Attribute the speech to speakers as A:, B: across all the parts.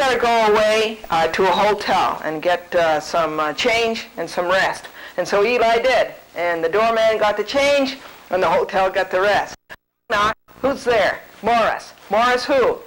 A: got to go away to a hotel and get some change and some rest. And so Eli did. And the doorman got the change, and the hotel got the rest. Now, who's there? Morris. Morris who?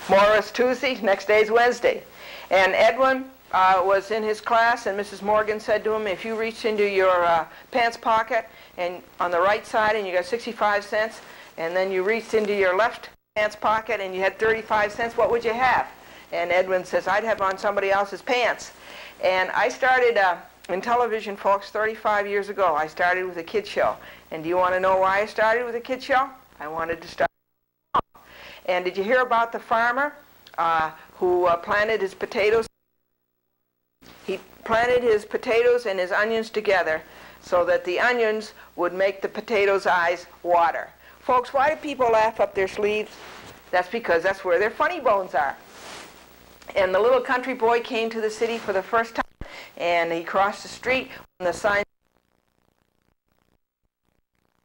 A: Morris Tuesday, next day's Wednesday. And Edwin was in his class, and Mrs. Morgan said to him, if you reached into your pants pocket and on the right side and you got 65 cents, and then you reached into your left pants pocket and you had 35 cents, what would you have? And Edwin says, I'd have on somebody else's pants. And I started in television, folks, 35 years ago. I started with a kid show. And do you want to know why I started with a kid show? I wanted to start. And did you hear about the farmer who planted his potatoes? He planted his potatoes and his onions together so that the onions would make the potatoes' eyes water. Folks, why do people laugh up their sleeves? That's because that's where their funny bones are. And the little country boy came to the city for the first time, and he crossed the street, and the sign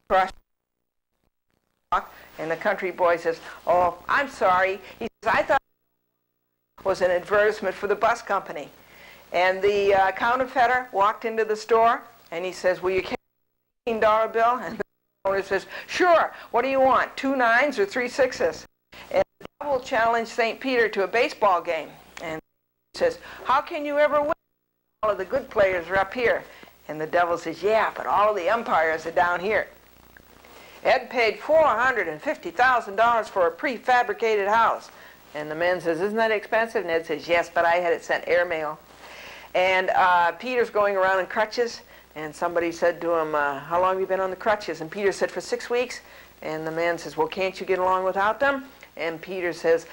A: crossed, and the country boy says, oh, I'm sorry. He says, I thought it was an advertisement for the bus company. And the counterfeiter walked into the store, and he says, will you carry a $15 bill? And the owner says, sure. What do you want, 2 9s or 3 6s? And the devil challenged St. Peter to a baseball game. And he says, how can you ever win? All of the good players are up here. And the devil says, yeah, but all of the umpires are down here. Ed paid $450,000 for a prefabricated house. And the man says, isn't that expensive? And Ed says, yes, but I had it sent airmail. And Peter's going around in crutches. And somebody said to him, how long have you been on the crutches? And Peter said, for 6 weeks. And the man says, well, can't you get along without them? And Peter says,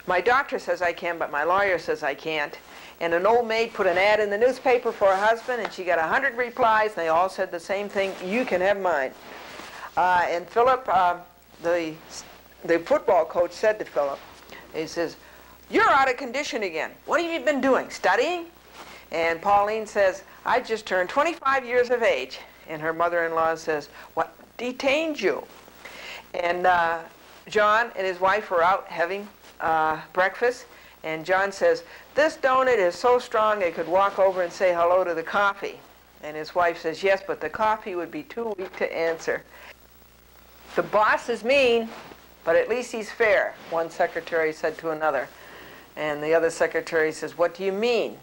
A: my doctor says I can, but my lawyer says I can't. And an old maid put an ad in the newspaper for a husband, and she got 100 replies, and they all said the same thing, you can have mine. And Philip, the football coach said to Philip, he says, you're out of condition again. What have you been doing, studying? And Pauline says, I just turned 25 years of age. And her mother-in-law says, what detained you? And John and his wife were out having breakfast, and John says, this donut is so strong it could walk over and say hello to the coffee. And his wife says, yes, but the coffee would be too weak to answer. The boss is mean, but at least he's fair, one secretary said to another. And the other secretary says, what do you mean?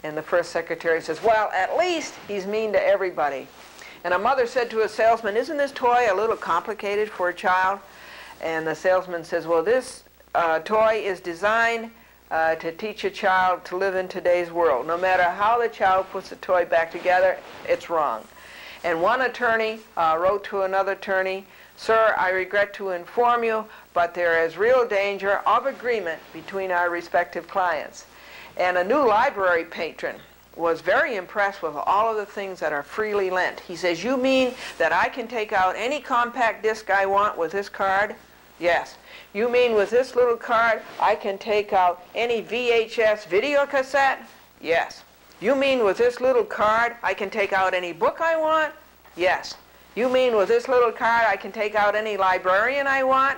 A: And the first secretary says, well, at least he's mean to everybody. And a mother said to a salesman, isn't this toy a little complicated for a child? And the salesman says, well, this toy is designed to teach a child to live in today's world. No matter how the child puts the toy back together, it's wrong. And one attorney wrote to another attorney, sir, I regret to inform you, but there is real danger of agreement between our respective clients. And a new library patron was very impressed with all of the things that are freely lent. He says, you mean that I can take out any compact disc I want with this card? Yes. You mean with this little card I can take out any VHS video cassette? Yes. You mean with this little card I can take out any book I want? Yes. You mean with this little card I can take out any librarian I want?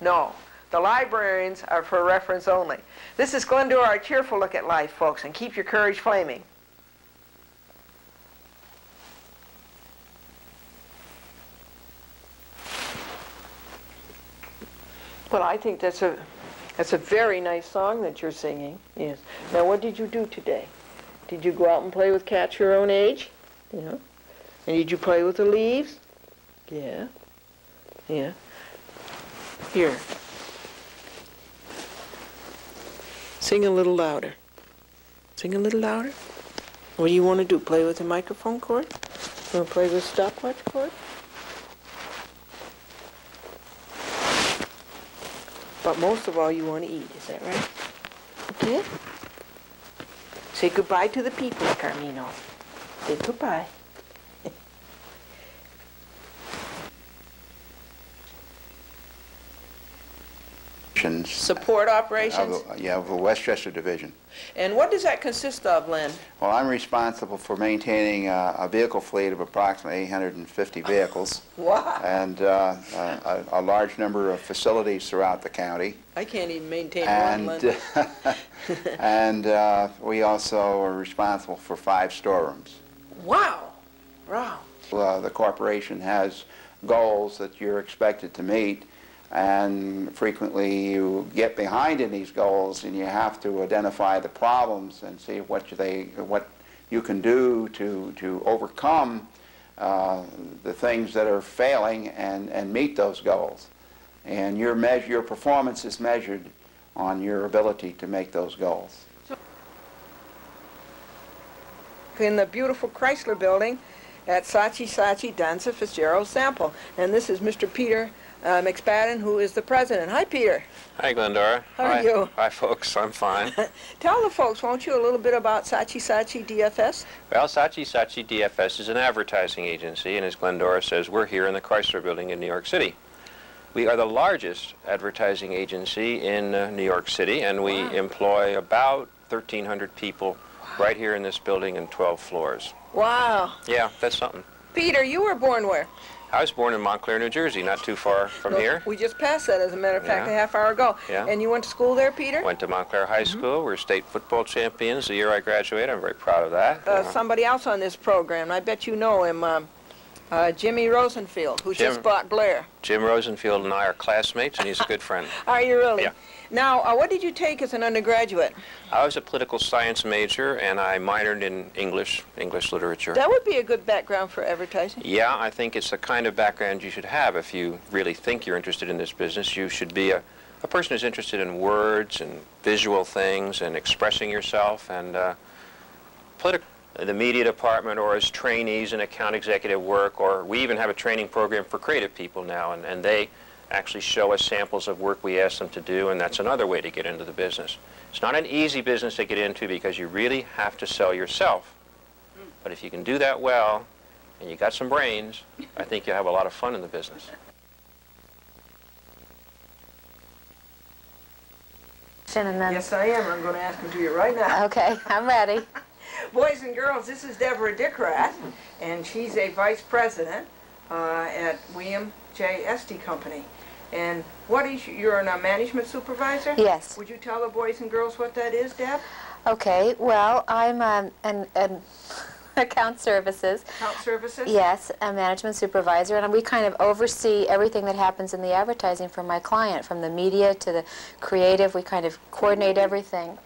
A: No. The librarians are for reference only. This is Glendora, a cheerful look at life, folks, and keep your courage flaming. Well, I think that's a very nice song that you're singing. Yes. Now, what did you do today? Did you go out and play with cats your own age? Yeah. And did you play with the leaves? Yeah. Yeah. Here. Sing a little louder. Sing a little louder. What do you want to do? Play with the microphone cord? You want to play with stopwatch cord? But most of all, you want to eat. Is that right? Okay? Say goodbye to the people, Carmino. Say goodbye. Support operations?
B: Of the Westchester Division.
A: And what does that consist of, Len?
B: Well, I'm responsible for maintaining a vehicle fleet of approximately 850 vehicles.
A: Wow.
B: And a large number of facilities throughout the county.
A: I can't even maintain one, Len.
B: And we also are responsible for 5 storerooms.
A: Wow. Wow.
B: The corporation has goals that you're expected to meet, and frequently you get behind in these goals and you have to identify the problems and see what you can do to overcome the things that are failing and meet those goals. And your performance is measured on your ability to make those goals.
A: In the beautiful Chrysler building at Saatchi Danza Fitzgerald Sample. And this is Mr. Peter McSpadden, who is the president. Hi, Peter.
C: Hi, Glendora.
A: How are you?
C: Hi, folks. I'm fine.
A: Tell the folks, won't you, a little bit about Saatchi DFS?
C: Well, Saatchi DFS is an advertising agency, and as Glendora says, we're here in the Chrysler Building in New York City. We are the largest advertising agency in New York City, and we employ about 1,300 people right here in this building in 12 floors.
A: Wow.
C: Yeah, that's something.
A: Peter, you were born where?
C: I was born in Montclair, New Jersey, not too far from here.
A: We just passed that, as a matter of fact, a half hour ago.
C: Yeah.
A: And you went to school there, Peter?
C: Went to Montclair High School. We were state football champions the year I graduated. I'm very proud of that.
A: Somebody else on this program, I bet you know him, Jimmy Rosenfield, who just bought Blair.
C: Jim Rosenfield and I are classmates, and he's a good friend.
A: Are you really?
C: Yeah.
A: Now, what did you take as an undergraduate?
C: I was a political science major, and I minored in English literature.
A: That would be a good background for advertising.
C: Yeah, I think it's the kind of background you should have if you really think you're interested in this business. You should be a person who's interested in words and visual things and expressing yourself, and the media department, or as trainees in account executive work, or we even have a training program for creative people now, and they actually show us samples of work we ask them to do, and that's another way to get into the business. It's not an easy business to get into because you really have to sell yourself. But if you can do that well, and you got some brains, I think you'll have a lot of fun in the business.
A: Yes, I am. I'm going to ask him to you right now.
D: Okay, I'm ready.
A: Boys and girls, this is Deborah Dickrath, and she's a vice president at William J. Esty Company. And what is you're a management supervisor?
D: Yes.
A: Would you tell the boys and girls what that is, Deb?
D: Okay, well, I'm an account services.
A: Account services?
D: Yes, a management supervisor, and we kind of oversee everything that happens in the advertising for my client, from the media to the creative. We kind of coordinate everything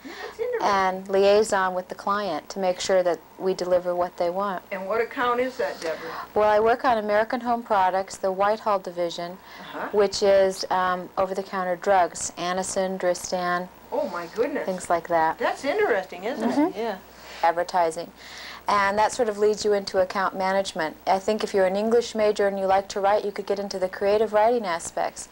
D: and liaison with the client to make sure that we deliver what they want.
A: And what account is that, Deborah?
D: Well, I work on American Home Products, the Whitehall division, which is over-the-counter drugs, Anacin, Dristan.
A: Oh, my goodness.
D: Things like that.
A: That's interesting, isn't it? Yeah.
D: Advertising. And that sort of leads you into account management. I think if you're an English major and you like to write, you could get into the creative writing aspects.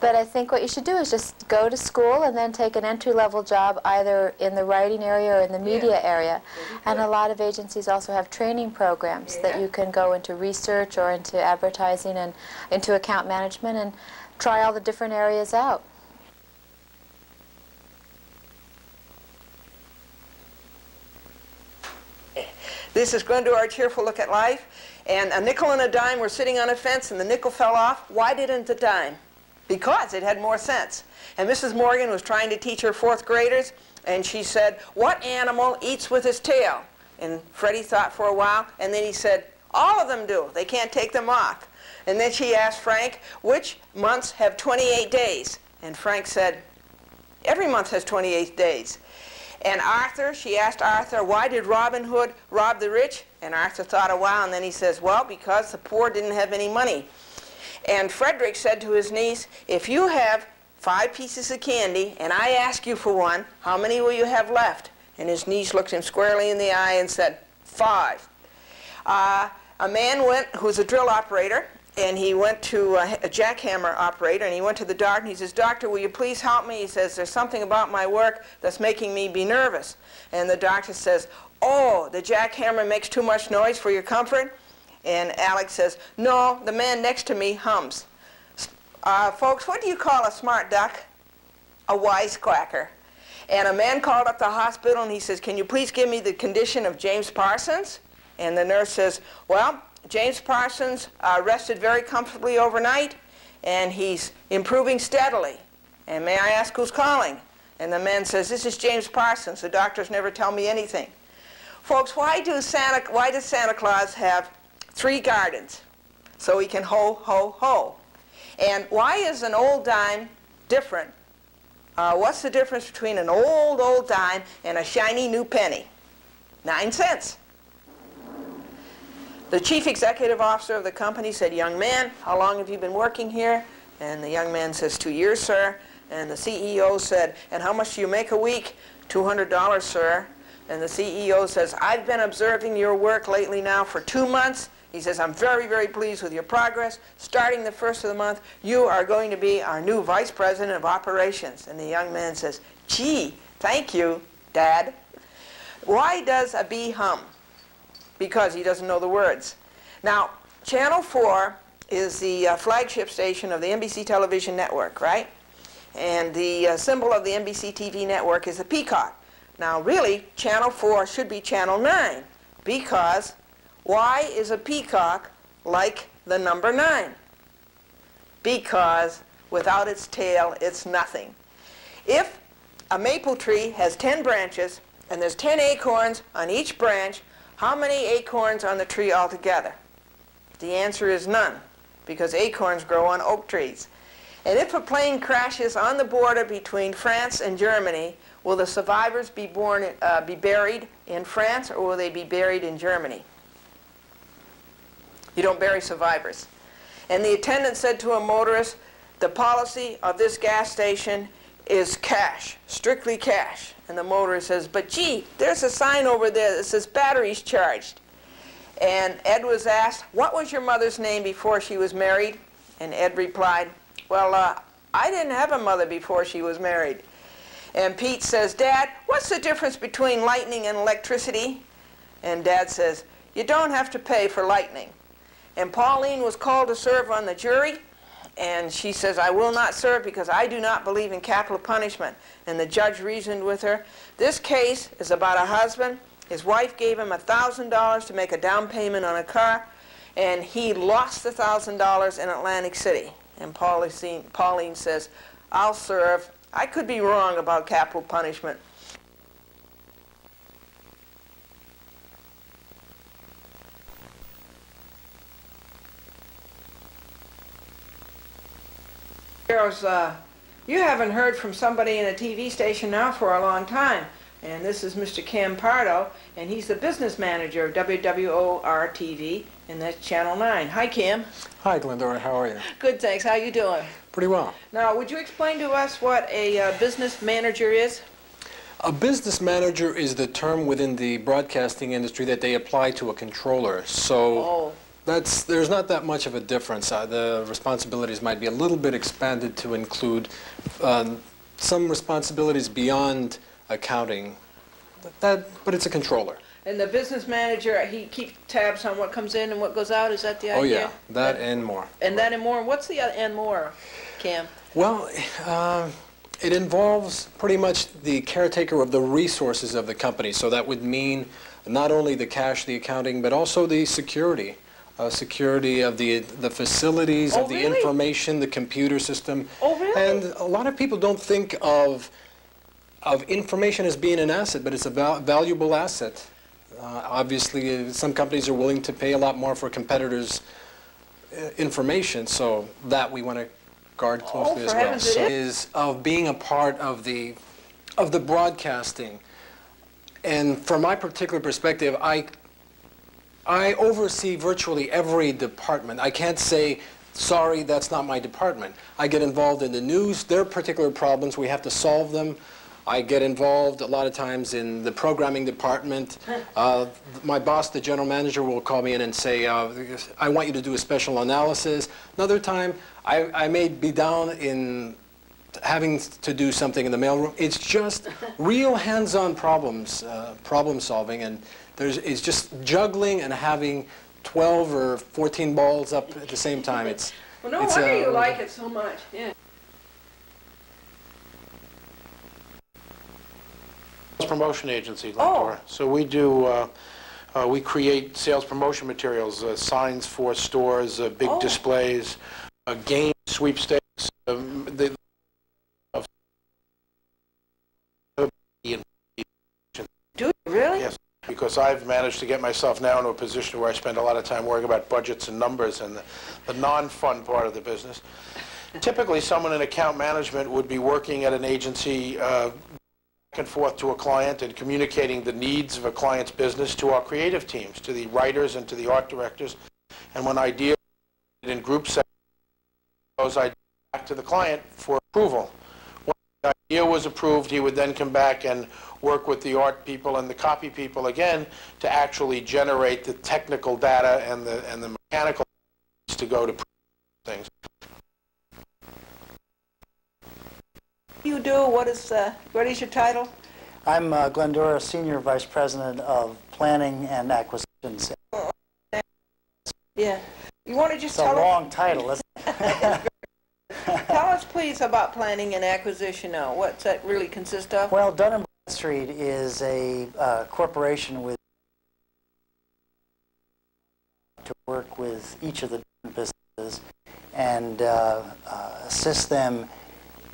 D: But I think what you should do is just go to school and then take an entry-level job either in the writing area or in the media area. And a lot of agencies also have training programs that you can go into research or into advertising and into account management and try all the different areas out.
A: This is Glendora, Cheerful Look at Life, and a nickel and a dime were sitting on a fence and the nickel fell off. Why didn't the dime? Because it had more sense. And Mrs. Morgan was trying to teach her 4th graders, and she said, "What animal eats with his tail?" And Freddie thought for a while, and then he said, "All of them do. They can't take them off." And then she asked Frank, "Which months have 28 days?" And Frank said, "Every month has 28 days." And Arthur, she asked Arthur, "Why did Robin Hood rob the rich?" And Arthur thought a while, and then he says, "Well, because the poor didn't have any money." And Frederick said to his niece, "If you have 5 pieces of candy and I ask you for one, how many will you have left?" And his niece looked him squarely in the eye and said, 5. A man who was a drill operator, and he went to a jackhammer operator, and he went to the doctor, and he says, "Doctor, will you please help me?" He says, "There's something about my work that's making me be nervous." And the doctor says, "Oh, the jackhammer makes too much noise for your comfort?" And Alex says, "No, the man next to me hums." Folks, what do you call a smart duck? a wisecracker. And a man called up the hospital and he says, can you please give me the condition of James Parsons? And the nurse says, well, James Parsons rested very comfortably overnight and he's improving steadily. And may I ask who's calling? And the man says, this is James Parsons. The doctors never tell me anything. Folks, why does Santa Claus have 3 gardens? So he can ho, ho, ho. And why is an old dime different? What's the difference between an old dime and a shiny new penny? 9 cents. The chief executive officer of the company said, young man, how long have you been working here? And the young man says, 2 years, sir. And the CEO said, and how much do you make a week? $200, sir. And the CEO says, I've been observing your work lately now for 2 months. He says, I'm very, very pleased with your progress. Starting the first of the month, you are going to be our new vice president of operations. And the young man says, gee, thank you, Dad. Why does a bee hum? Because he doesn't know the words. Now, Channel 4 is the flagship station of the NBC television network, right? And the symbol of the NBC TV network is a peacock. Now, really, Channel 4 should be Channel 9, because why is a peacock like the number 9? Because without its tail, it's nothing. If a maple tree has 10 branches and there's 10 acorns on each branch, how many acorns on the tree altogether? The answer is none, because acorns grow on oak trees. And if a plane crashes on the border between France and Germany, will the survivors be buried in France, or will they be buried in Germany? You don't bury survivors. And the attendant said to a motorist, the policy of this gas station is cash, strictly cash. And the motorist says, but gee, there's a sign over there that says batteries charged. And Ed was asked, what was your mother's name before she was married? And Ed replied, well, I didn't have a mother before she was married. And Pete says, Dad, what's the difference between lightning and electricity? And Dad says, you don't have to pay for lightning. And Pauline was called to serve on the jury, and she says, I will not serve because I do not believe in capital punishment. And the judge reasoned with her, this case is about a husband. His wife gave him $1,000 to make a down payment on a car, and he lost the $1,000 in Atlantic City. And Pauline says, I'll serve. I could be wrong about capital punishment. You haven't heard from somebody in a TV station now for a long time. And this is Mr. Cam Pardo, and he's the business manager of WWOR-TV, and that's Channel 9. Hi, Cam.
E: Hi, Glendora. How are you?
A: Good, thanks. How you doing?
E: Pretty well.
A: Now, would you explain to us what a business manager is?
E: A business manager is the term within the broadcasting industry that they apply to a controller. So there's not that much of a difference. The responsibilities might be a little bit expanded to include some responsibilities beyond accounting, but it's a controller.
A: And the business manager, he keeps tabs on what comes in and what goes out, is that the idea?
E: Oh yeah, that and more.
A: And that and more. What's the and more, Cam?
E: Well, it involves pretty much the caretaker of the resources of the company. So that would mean not only the cash, the accounting, but also the security. Security of the facilities, of the information, the computer system.
A: Oh, really?
E: And a lot of people don't think of information as being an asset, but it's a valuable asset. Obviously, some companies are willing to pay a lot more for competitors' information, so that we want to guard closely as well. So is of being a part of the broadcasting, and from my particular perspective, I oversee virtually every department. I can't say, sorry, that's not my department. I get involved in the news. There are particular problems. We have to solve them. I get involved a lot of times in the programming department. My boss, the general manager, will call me in and say, I want you to do a special analysis. Another time, I may be down in having to do something in the mailroom. It's just real hands-on problems, problem solving, and it's just juggling and having 12 or 14 balls up at the same time.
A: Well, no wonder you like it so much. Yeah.
E: Promotion agency, Glendora. So we do, we create sales promotion materials, signs for stores, big displays, game sweepstakes,
A: Do you really?
E: Yes, because I've managed to get myself now into a position where I spend a lot of time worrying about budgets and numbers and the non-fun part of the business. Typically, someone in account management would be working at an agency back and forth to a client and communicating the needs of a client's business to our creative teams, to the writers and to the art directors. And when ideas in group settings, those ideas back to the client for approval. Once the idea was approved, he would then come back and work with the art people and the copy people again to actually generate the technical data and the mechanical to go to things.
A: You do? What is your title?
F: I'm Glendora Senior Vice President of Planning and Acquisitions.
A: Yeah. You want to just
F: It's a
A: tell
F: long title, isn't it?
A: Tell us, please, about planning and acquisition now. What's that really consist of?
F: Well, Dun & Bradstreet is a corporation with to work with each of the different businesses and assist them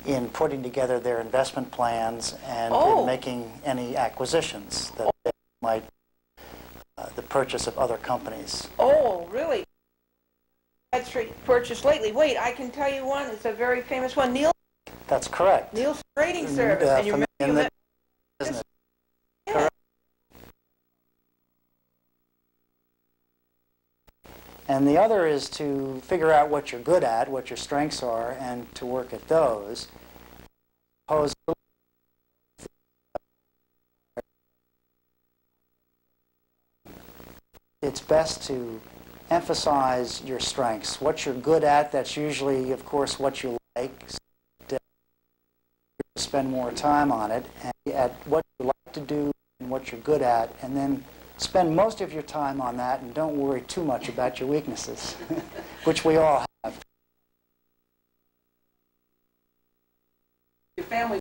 F: in putting together their investment plans and in making any acquisitions that they might, the purchase of other companies.
A: Oh, really? Bradstreet purchased lately. Wait, I can tell you one. It's a very famous one.
F: That's correct.
A: Nielsen Rating Service. And you
F: In
A: remember
F: the business.
A: Yeah.
F: Correct. And the other is to figure out what you're good at, what your strengths are, and to work at those. It's best to emphasize your strengths. What you're good at, that's usually, of course, what you like. So spend more time on it, and at what you like to do and what you're good at, and then spend most of your time on that and don't worry too much about your weaknesses, which we all have.
A: Your family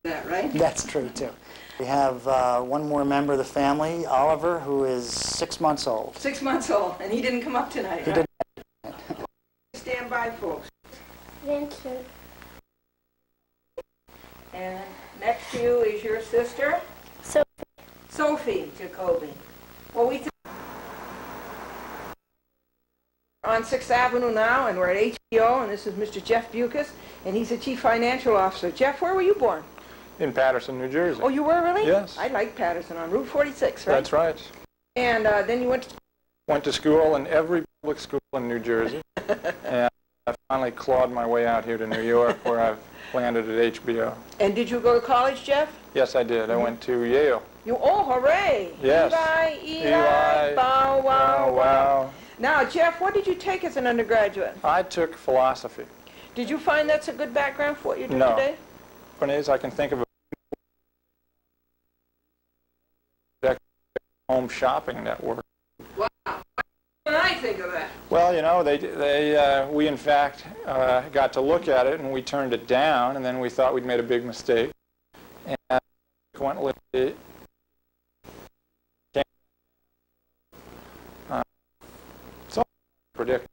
A: that, right?
F: That's true, too. We have one more member of the family, Oliver, who is 6 months old.
A: 6 months old, and he didn't come up tonight,
F: He
A: right?
F: didn't.
A: Stand by, folks.
G: Vincent.
A: And next to you is your sister, Sophie Jacoby. Well, we're on 6th Avenue now, and we're at HBO, and this is Mr. Jeff Bucas, and he's the Chief Financial Officer. Jeff, where were you born?
H: In Patterson, New Jersey.
A: Oh, you were really?
H: Yes.
A: I like Patterson on Route 46, right?
H: That's right.
A: And then you went to...
H: Went to school in every public school in New Jersey, and I finally clawed my way out here to New York, where I've landed at HBO.
A: And did you go to college, Jeff?
H: Yes, I did. I went to Yale.
A: You, oh, hooray!
H: Yes.
A: Eli, bow, wow,
H: wow, wow.
A: Now, Jeff, what did you take as an undergraduate?
H: I took philosophy.
A: Did you find that's a good background for what you do
H: No.
A: today?
H: Funny I can think of a home shopping network.
A: Wow. What did I think of that?
H: Well, you know, we in fact got to look at it, and we turned it down, and then we thought we'd made a big mistake, and went with it. It's all predictable.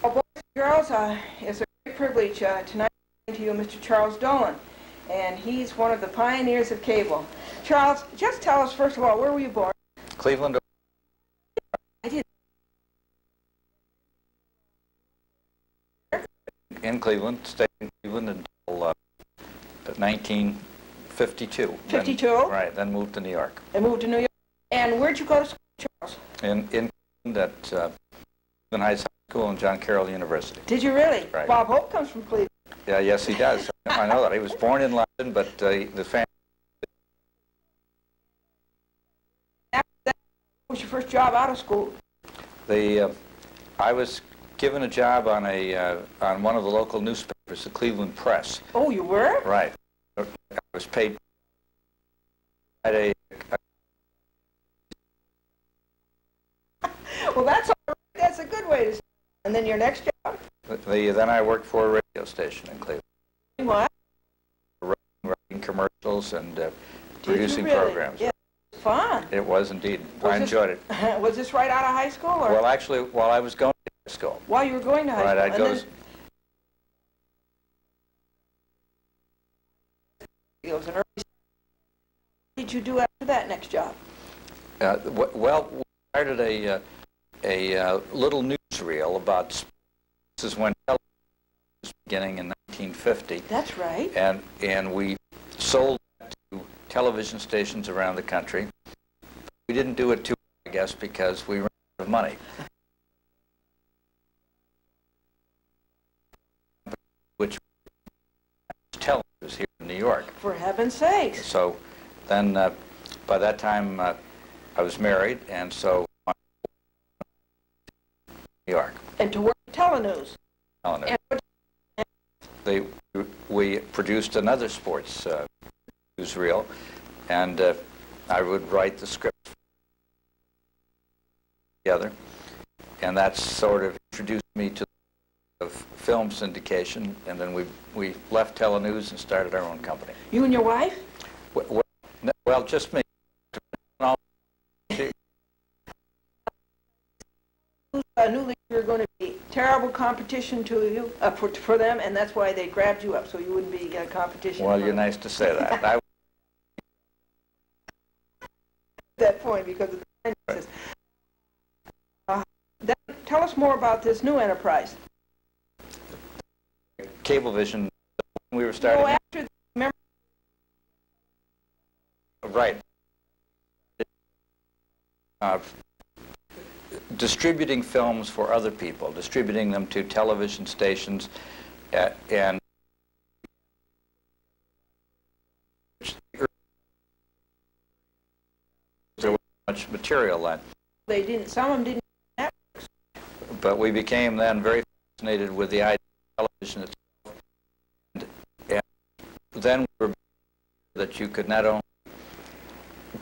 A: Well, boys and girls, it's a great privilege tonight to you, Mr. Charles Dolan, and he's one of the pioneers of cable. Charles, just tell us, first of all, where were you born?
I: Cleveland.
A: I did.
I: In Cleveland, stayed in Cleveland until 1952.
A: 52?
I: Right, then moved to New York.
A: And moved to New York. And where'd you go to school, Charles?
I: In Cleveland at Cleveland High School and John Carroll University.
A: Did you really?
I: Right.
A: Bob Hope comes from Cleveland.
I: Yeah, yes, he does. I know that. He was born in London, but the family...
A: What was your first job out of school?
I: I was given a job on on one of the local newspapers, the Cleveland Press.
A: Oh, you were?
I: Right. I was paid at a...
A: Well, that's all right. That's a good way to start. And then your next job?
I: Then I worked for a radio station in Cleveland,
A: What?
I: writing commercials and
A: Did
I: producing
A: you really?
I: programs.
A: Yeah, fun.
I: It was indeed.
A: Was
I: I
A: this-
I: enjoyed it.
A: Was this right out of high school, or
I: Well, actually, while I was going to high school.
A: while you were going to high
I: Right,
A: school?
I: I'd
A: And
I: go
A: then-
I: to...
A: It was an early. What did you do after that next job?
I: Well, we started a little newsreel about sports. This is when television was beginning in 1950,
A: That's right.
I: and we sold that to television stations around the country. We didn't do it too well, I guess, because we ran out of money. Which television was here in New York.
A: For heaven's sakes.
I: So then, by that time, I was married, and so New York.
A: And to work at Telenews.
I: Eleanor.
A: And what-
I: We produced another sports newsreel, and I would write the script together, and that sort of introduced me to of film syndication, and then we left Telenews and started our own company.
A: You and your wife?
I: Well, just me.
A: Knew that you were going to be terrible competition to you, for them, and that's why they grabbed you up, so you wouldn't be competition.
I: Well,
A: for
I: you're
A: them.
I: nice to say that.
A: At that point, because of the finances. Then tell us more about this new enterprise.
I: Cablevision, we were starting.
A: No, after, remember,
I: Right. Distributing films for other people, distributing them to television stations, and there was much material then.
A: they didn't. Some of them didn't.
I: But we became then very fascinated with the idea of television itself, and then we were that you could not only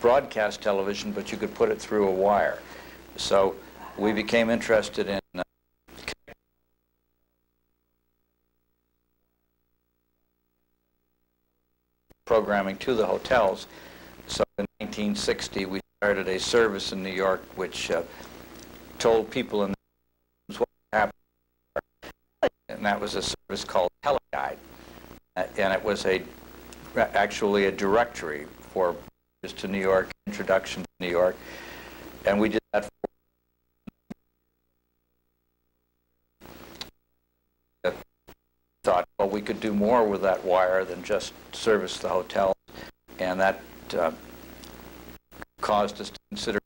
I: broadcast television, but you could put it through a wire. So we became interested in programming to the hotels. So in 1960, we started a service in New York which told people in the rooms what happened. And that was a service called Teleguide. And it was actually a directory for visitors to New York, introduction to New York. And we did that for thought, well, we could do more with that wire than just service the hotel, and that caused us to consider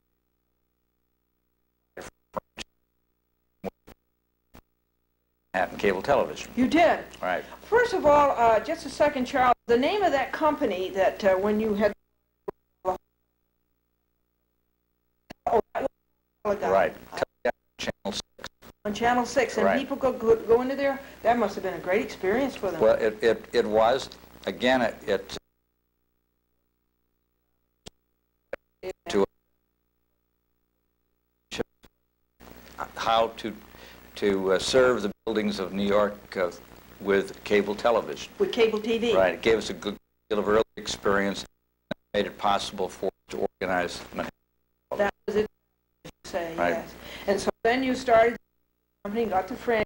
I: Manhattan Cable Television.
A: You did.
I: Right.
A: First of all, just a second, Charles. The name of that company that when you had. Oh, that was
I: Right. Channel 6.
A: on Channel 6, and
I: Right.
A: people go into there. That must have been a great experience for them.
I: Well, it was, again, it to how to serve the buildings of New York with cable television.
A: With cable TV.
I: Right. It gave us a good deal of early experience, and made it possible for us to organize Manhattan.
A: That was it. Say
I: Right.
A: yes. And so then you started the company, got the franchise,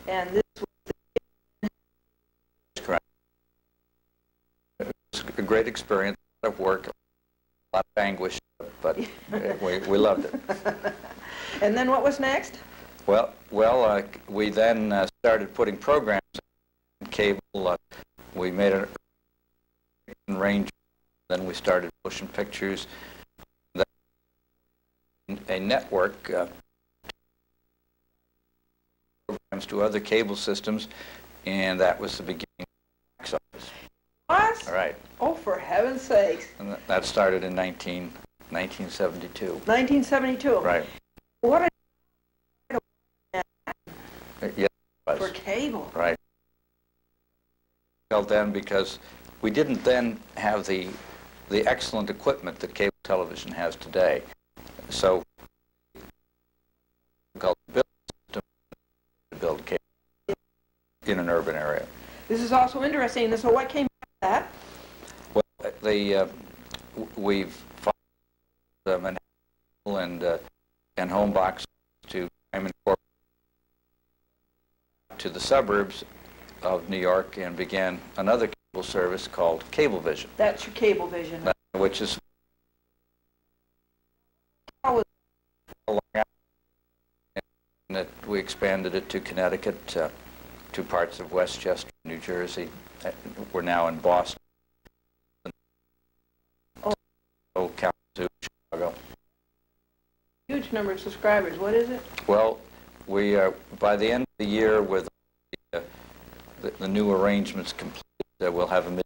A: and this was
I: Correct. It was a great experience, a lot of work, a lot of anguish, but we loved it.
A: And then what was next?
I: Well, we then started putting programs on cable. We made a range, then we started motion pictures, then a network programs to other cable systems, and that was the beginning of the box office.
A: What?
I: All right,
A: Oh, for heaven's sakes.
I: and that started in 1972.
A: 1972.
I: Right.
A: What a
I: Yes, it
A: for
I: was.
A: cable.
I: Right. Well, then, because we didn't then have the excellent equipment that cable television has today, so called build system to build cable. in an urban area.
A: This is also interesting. So what came out of that?
I: Well, we've found and home box to incorporate to the suburbs of New York and began another cable service called Cablevision.
A: That's your Cablevision.
I: Which is that we expanded it to Connecticut, to parts of Westchester, New Jersey. We're now in Boston, Kalamazoo, Chicago.
A: Huge number of subscribers. What is it?
I: Well, we are, by the end of the year, with the new arrangements complete, we'll have a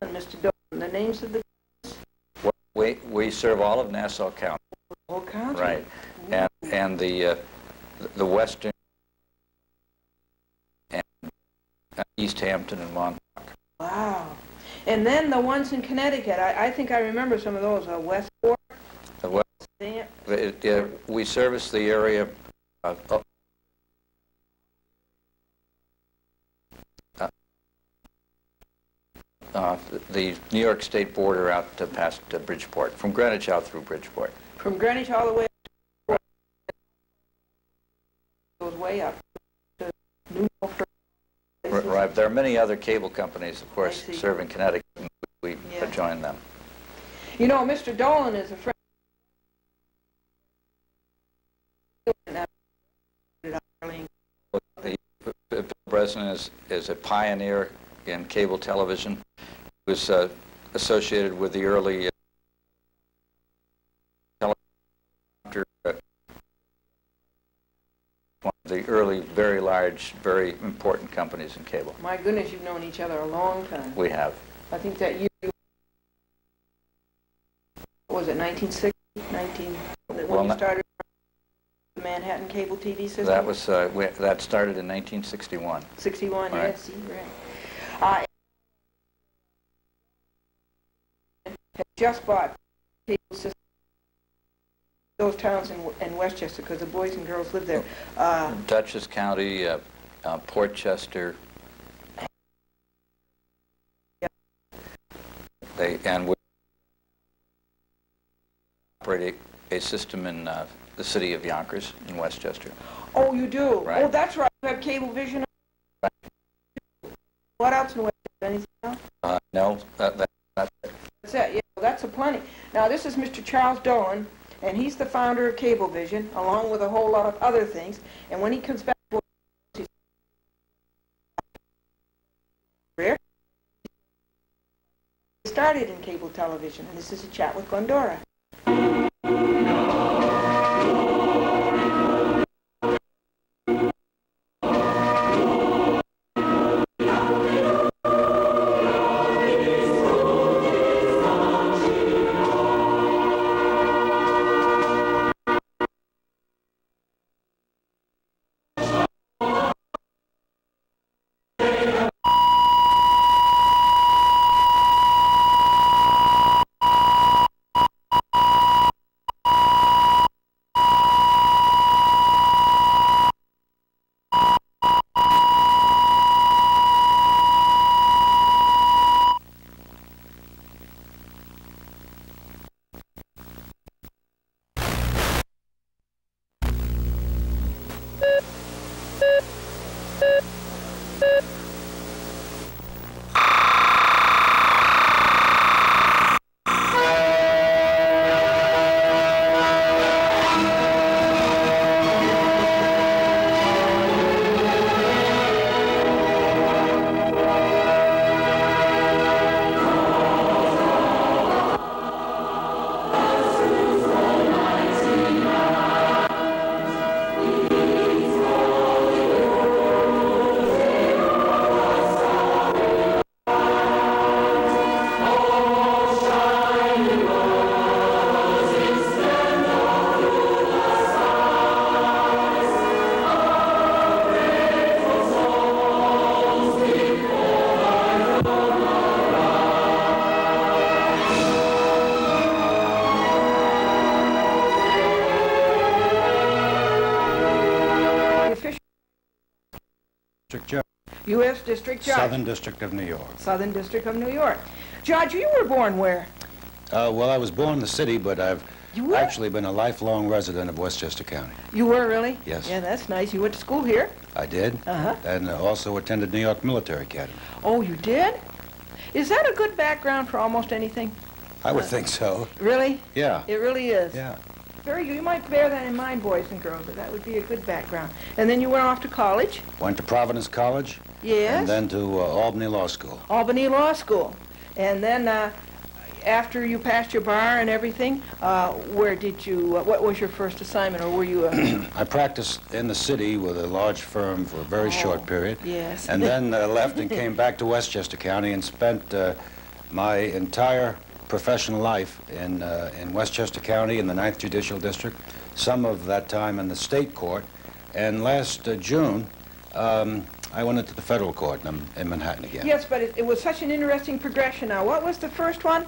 A: Mr. Dolan, the names of the
I: we serve all of Nassau County.
A: whole county.
I: Right. And the western and East Hampton and Montauk.
A: Wow. And then the ones in Connecticut, I think I remember some of those. Westport.
I: The west, we service the area of the New York State border out to past Bridgeport, from Greenwich out through Bridgeport.
A: From Greenwich all the way up, goes way up to New Milford.
I: Right. There are many other cable companies, of course, serving Connecticut. We join them.
A: You know, Mr. Dolan is a friend.
I: Bill Bresnan is a pioneer in cable television. He was associated with the early one of the early, very large, very important companies in cable.
A: My goodness, you've known each other a long time.
I: We have.
A: I think that you, what was it, 1960? When you started the Manhattan cable TV system?
I: That was, that started in 1961.
A: 61,
I: right.
A: yes, right. Had just bought cable system, those towns in Westchester, because the boys and girls live there.
I: Dutchess County, Portchester. We operate a system in the city of Yonkers in Westchester.
A: Oh, you do?
I: Right.
A: Oh, that's right. You have Cablevision.
I: Right.
A: What else in Westchester? Anything else?
I: No, that's it.
A: That's it. Yeah, well, that's a plenty. Now, this is Mr. Charles Dolan, and he's the founder of Cablevision, along with a whole lot of other things. And when he comes back, he started in cable television, and this is a chat with Glendora.
G: District Judge.
A: U.S. District Judge.
G: Southern District of New York.
A: Southern District of New York. Judge, you were born where?
G: Well, I was born in the city, but I've
A: You were?
G: actually been a lifelong resident of Westchester County.
A: You were really?
G: Yes.
A: Yeah, that's nice. You went to school here?
G: I did.
A: Uh-huh.
G: And also attended New York Military Academy.
A: Oh, you did? Is that a good background for almost anything?
G: I would think so.
A: Really?
G: Yeah.
A: It really is.
G: Yeah.
A: Very good. You might bear that in mind, boys and girls, but that would be a good background. And then you went off to college?
G: Went to Providence College.
A: Yes.
G: And then to Albany Law School.
A: Albany Law School. And then after you passed your bar and everything, where did you, what was your first assignment, or were you
G: I practiced in the city with a large firm for a very short period.
A: Yes.
G: And then left and came back to Westchester County and spent my entire professional life in Westchester County in the 9th Judicial District, some of that time in the state court, and last June I went into the federal court in Manhattan again.
A: Yes, but it was such an interesting progression. Now, what was the first one?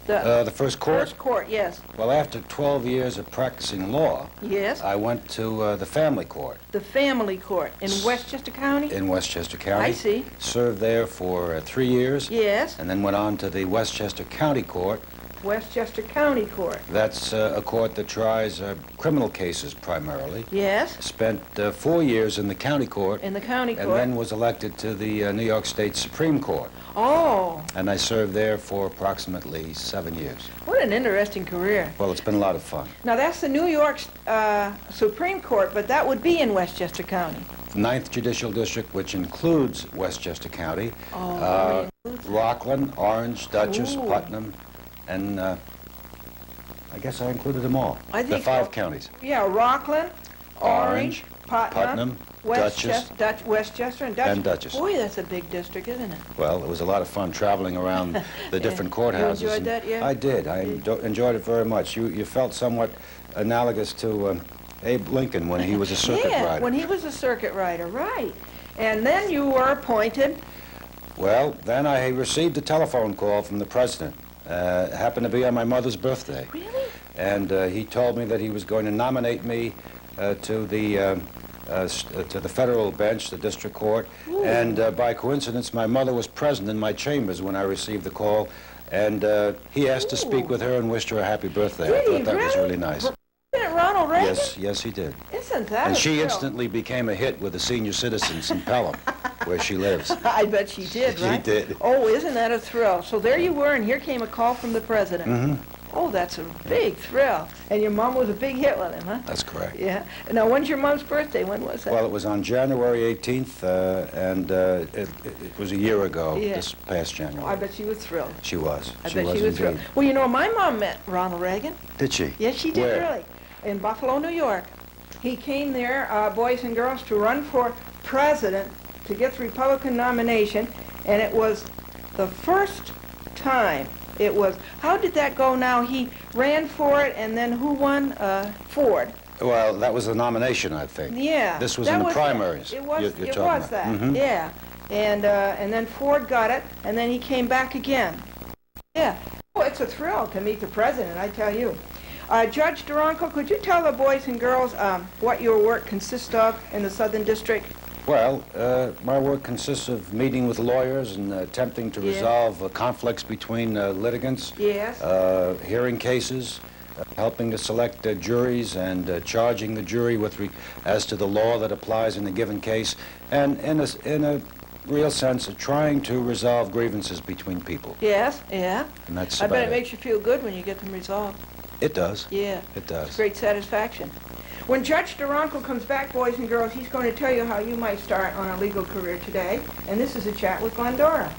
G: The first court?
A: First court, yes.
G: Well, after 12 years of practicing law,
A: Yes.
G: I went to the family court.
A: The family court in Westchester County?
G: In Westchester County.
A: I see.
G: Served there for 3 years.
A: Yes.
G: And then went on to the Westchester County Court.
A: Westchester County Court.
G: That's a court that tries criminal cases primarily.
A: Yes.
G: Spent 4 years in the county court.
A: In the county court.
G: And then was elected to the New York State Supreme Court.
A: Oh.
G: And I served there for approximately 7 years.
A: What an interesting career.
G: Well, it's been a lot of fun.
A: Now, that's the New York Supreme Court, but that would be in Westchester County.
G: 9th Judicial District, which includes Westchester County,
A: Oh,
G: Rockland, Orange, Dutchess,
A: Ooh.
G: Putnam, and I guess I included them all.
A: I
G: The
A: think
G: 5
A: so.
G: counties.
A: Yeah, Rockland, Orange, Putnam,
G: Dutchess,
A: Westchester, and Dutchess.
G: and Dutchess.
A: Boy, that's a big district, isn't it?
G: Well, it was a lot of fun traveling around the different courthouses.
A: You enjoyed
G: and
A: that, yeah?
G: I did. I enjoyed it very much. You felt somewhat analogous to Abe Lincoln when he was a circuit
A: Yeah,
G: rider.
A: when he was a circuit rider, right. And then you were appointed.
G: Well, then I received a telephone call from the president. It happened to be on my mother's birthday.
A: Really?
G: And he told me that he was going to nominate me to the federal bench, the district court.
A: Ooh.
G: And by coincidence, my mother was present in my chambers when I received the call. And he asked to speak with her and wished her a happy birthday.
A: Did
G: I
A: he
G: thought that was
A: really?
G: really nice.
A: President Ronald Reagan?
G: Yes, yes, he did.
A: Isn't that
G: And
A: a
G: she
A: thrill?
G: instantly became a hit with the senior citizens in Pelham, where she lives.
A: I bet she did,
G: She
A: right?
G: did.
A: Oh, isn't that a thrill? So there you were, and here came a call from the president.
G: Mm-hmm.
A: Oh, that's a big thrill. And your mom was a big hit with him, huh?
G: That's correct.
A: Yeah. Now, when's your mom's birthday? When was that?
G: Well, it was on January 18th, and it was a year ago,
A: Yeah.
G: this past January.
A: I bet she was thrilled.
G: She was.
A: I bet she was
G: indeed.
A: thrilled. Well, you know, my mom met Ronald Reagan.
G: Did she?
A: Yes, she did,
G: Where?
A: really. In Buffalo, New York. He came there, boys and girls, to run for president to get the Republican nomination, and it was the first time it was, how did that go now? He ran for it, and then who won? Ford.
G: Well, that was the nomination, I think.
A: Yeah.
G: This was
A: that
G: in the primaries.
A: It was,
G: you're
A: it
G: talking
A: was
G: about.
A: that,
G: Mhm.
A: yeah. And then Ford got it, and then he came back again. Yeah. Oh, it's a thrill to meet the president, I tell you. Judge Duranko, could you tell the boys and girls what your work consists of in the Southern District?
G: Well, my work consists of meeting with lawyers and attempting to
A: Yeah.
G: resolve conflicts between litigants,
A: Yes.
G: hearing cases, helping to select juries and charging the jury as to the law that applies in a given case, and in a real sense of trying to resolve grievances between people.
A: Yes, yeah.
G: And that's
A: I bet
G: about
A: it makes you feel good when you get them resolved.
G: It does.
A: Yeah.
G: It does.
A: It's great satisfaction. When Judge Duranko comes back, boys and girls, he's going to tell you how you might start on a legal career today. And this is a chat with Glendora.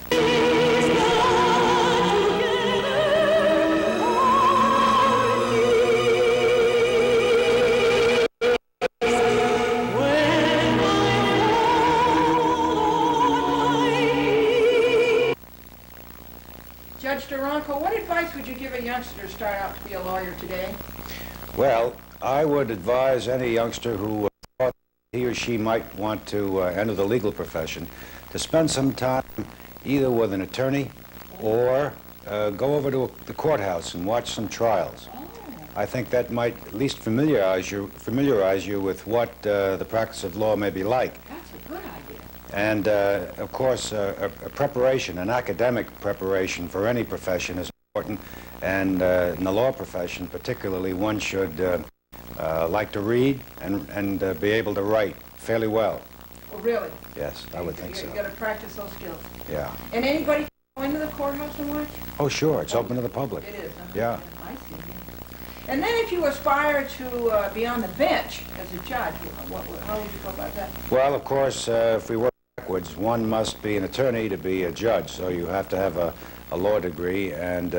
A: Judge Duranko, what advice would you give a youngster to start out to be a lawyer today?
G: Well, I would advise any youngster who thought he or she might want to enter the legal profession to spend some time either with an attorney or go over to the courthouse and watch some trials. I think that might at least familiarize you with what the practice of law may be like.
A: That's a good idea.
G: And of course, a preparation, an academic preparation for any profession is important, and in the law profession particularly, one should like to read and be able to write fairly well.
A: Oh, really?
G: Yes, I would think so.
A: You got to practice those skills.
G: Yeah.
A: And anybody can go into the courthouse and watch?
G: Oh, sure. It's open to the public.
A: It is.
G: Yeah.
A: I see. And then if you aspire to be on the bench as a judge, how would you go about that?
G: Well, of course, if we work backwards, one must be an attorney to be a judge, so you have to have a law degree, and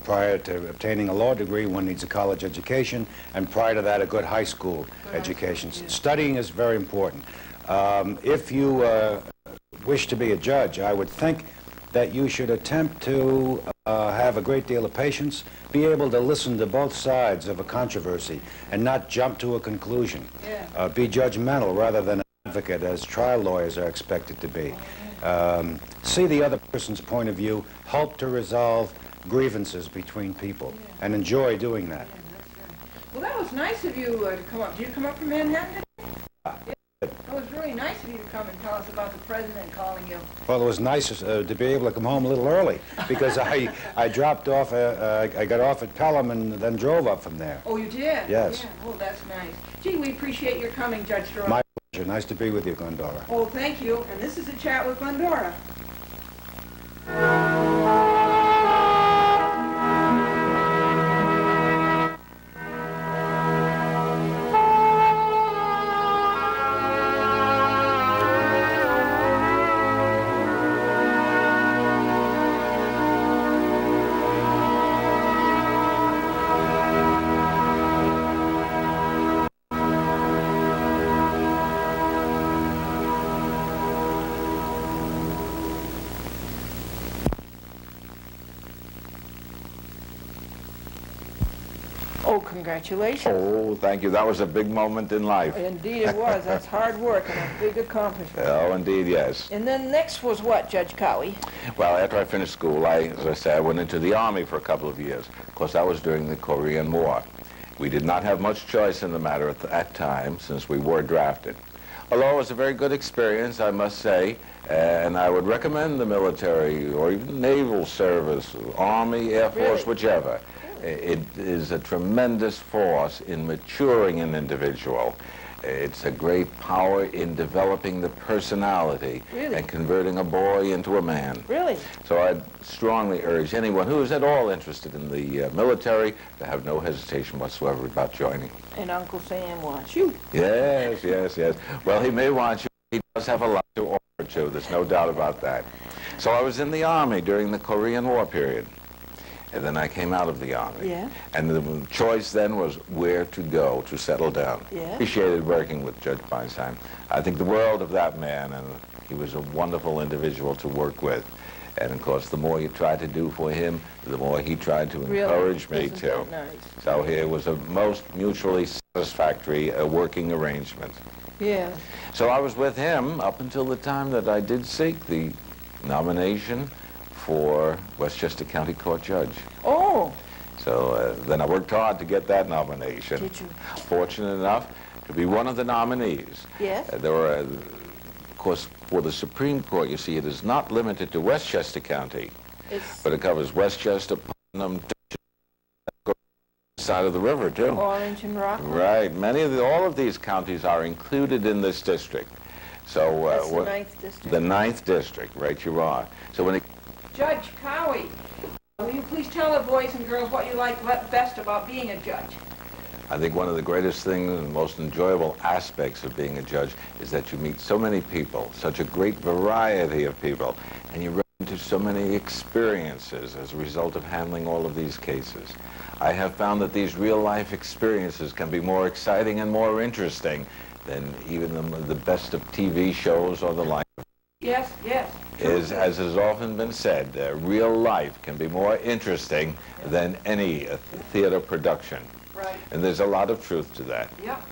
G: prior to obtaining a law degree, one needs a college education, and prior to that, a good high school education. Studying is very important. If you wish to be a judge, I would think that you should attempt to have a great deal of patience, be able to listen to both sides of a controversy, and not jump to a conclusion.
A: Yeah.
G: Be judgmental rather than an advocate, as trial lawyers are expected to be. See the other person's point of view, help to resolve grievances between people, and enjoy doing that.
A: Well, that was nice of you to come up. Did you come up from Manhattan? Yeah. It was really nice of you to come and tell us about the president calling you.
G: Well, it was nice to be able to come home a little early, because I dropped off, I got off at Pelham and then drove up from there.
A: Oh, you did?
G: Yes.
A: Yeah. Oh, that's nice. Gee, we appreciate your coming, Judge Thoreau.
G: My pleasure. Nice to be with you, Glendora.
A: Oh, thank you. And this is a chat with Glendora. Oh, congratulations.
J: Oh, thank you. That was a big moment in life.
A: Indeed it was. That's hard work and a big accomplishment.
J: Oh, indeed, yes.
A: And then next was what, Judge Cowie?
J: Well, after I finished school, as I said, I went into the Army for a couple of years. Of course, that was during the Korean War. We did not have much choice in the matter at that time, since we were drafted. Although it was a very good experience, I must say, and I would recommend the military or even naval service, Army, Air Force, whichever. It is a tremendous force in maturing an individual. It's a great power in developing the personality and converting a boy into a man.
A: Really?
J: So I'd strongly urge anyone who is at all interested in the military to have no hesitation whatsoever about joining.
A: And Uncle Sam wants you.
J: Yes, yes, yes. Well, he may want you. He does have a lot to offer, too. There's no doubt about that. So I was in the Army during the Korean War period. And then I came out of the Army.
A: Yeah.
J: And the choice then was where to go to settle down.
A: Yeah.
J: Appreciated working with Judge Feinstein. I think the world of that man, and he was a wonderful individual to work with. And of course, the more you tried to do for him, the more he tried to encourage me to.
A: Nice?
J: So it was a most mutually satisfactory working arrangement.
A: Yeah.
J: So I was with him up until the time that I did seek the nomination for Westchester County Court Judge.
A: Oh.
J: So then I worked hard to get that nomination.
A: Did you?
J: Fortunate enough to be one of the nominees.
A: Yes.
J: There were, of course, for the Supreme Court, you see, it is not limited to Westchester County, but it covers Westchester, Putnam, side of the river, too.
A: Orange and Rockland.
J: Right. All of these counties are included in this district. So
A: That's the 9th district.
J: The 9th district, right you are. So when it
A: Judge Cowie, will you please tell the boys and girls what you like best about being a judge?
J: I think one of the greatest things and most enjoyable aspects of being a judge is that you meet so many people, such a great variety of people, and you run into so many experiences as a result of handling all of these cases. I have found that these real-life experiences can be more exciting and more interesting than even the best of TV shows or the like.
A: Yes, yes.
J: As has often been said, real life can be more interesting than any theater production.
A: Right.
J: And there's a lot of truth to that.
A: Yep.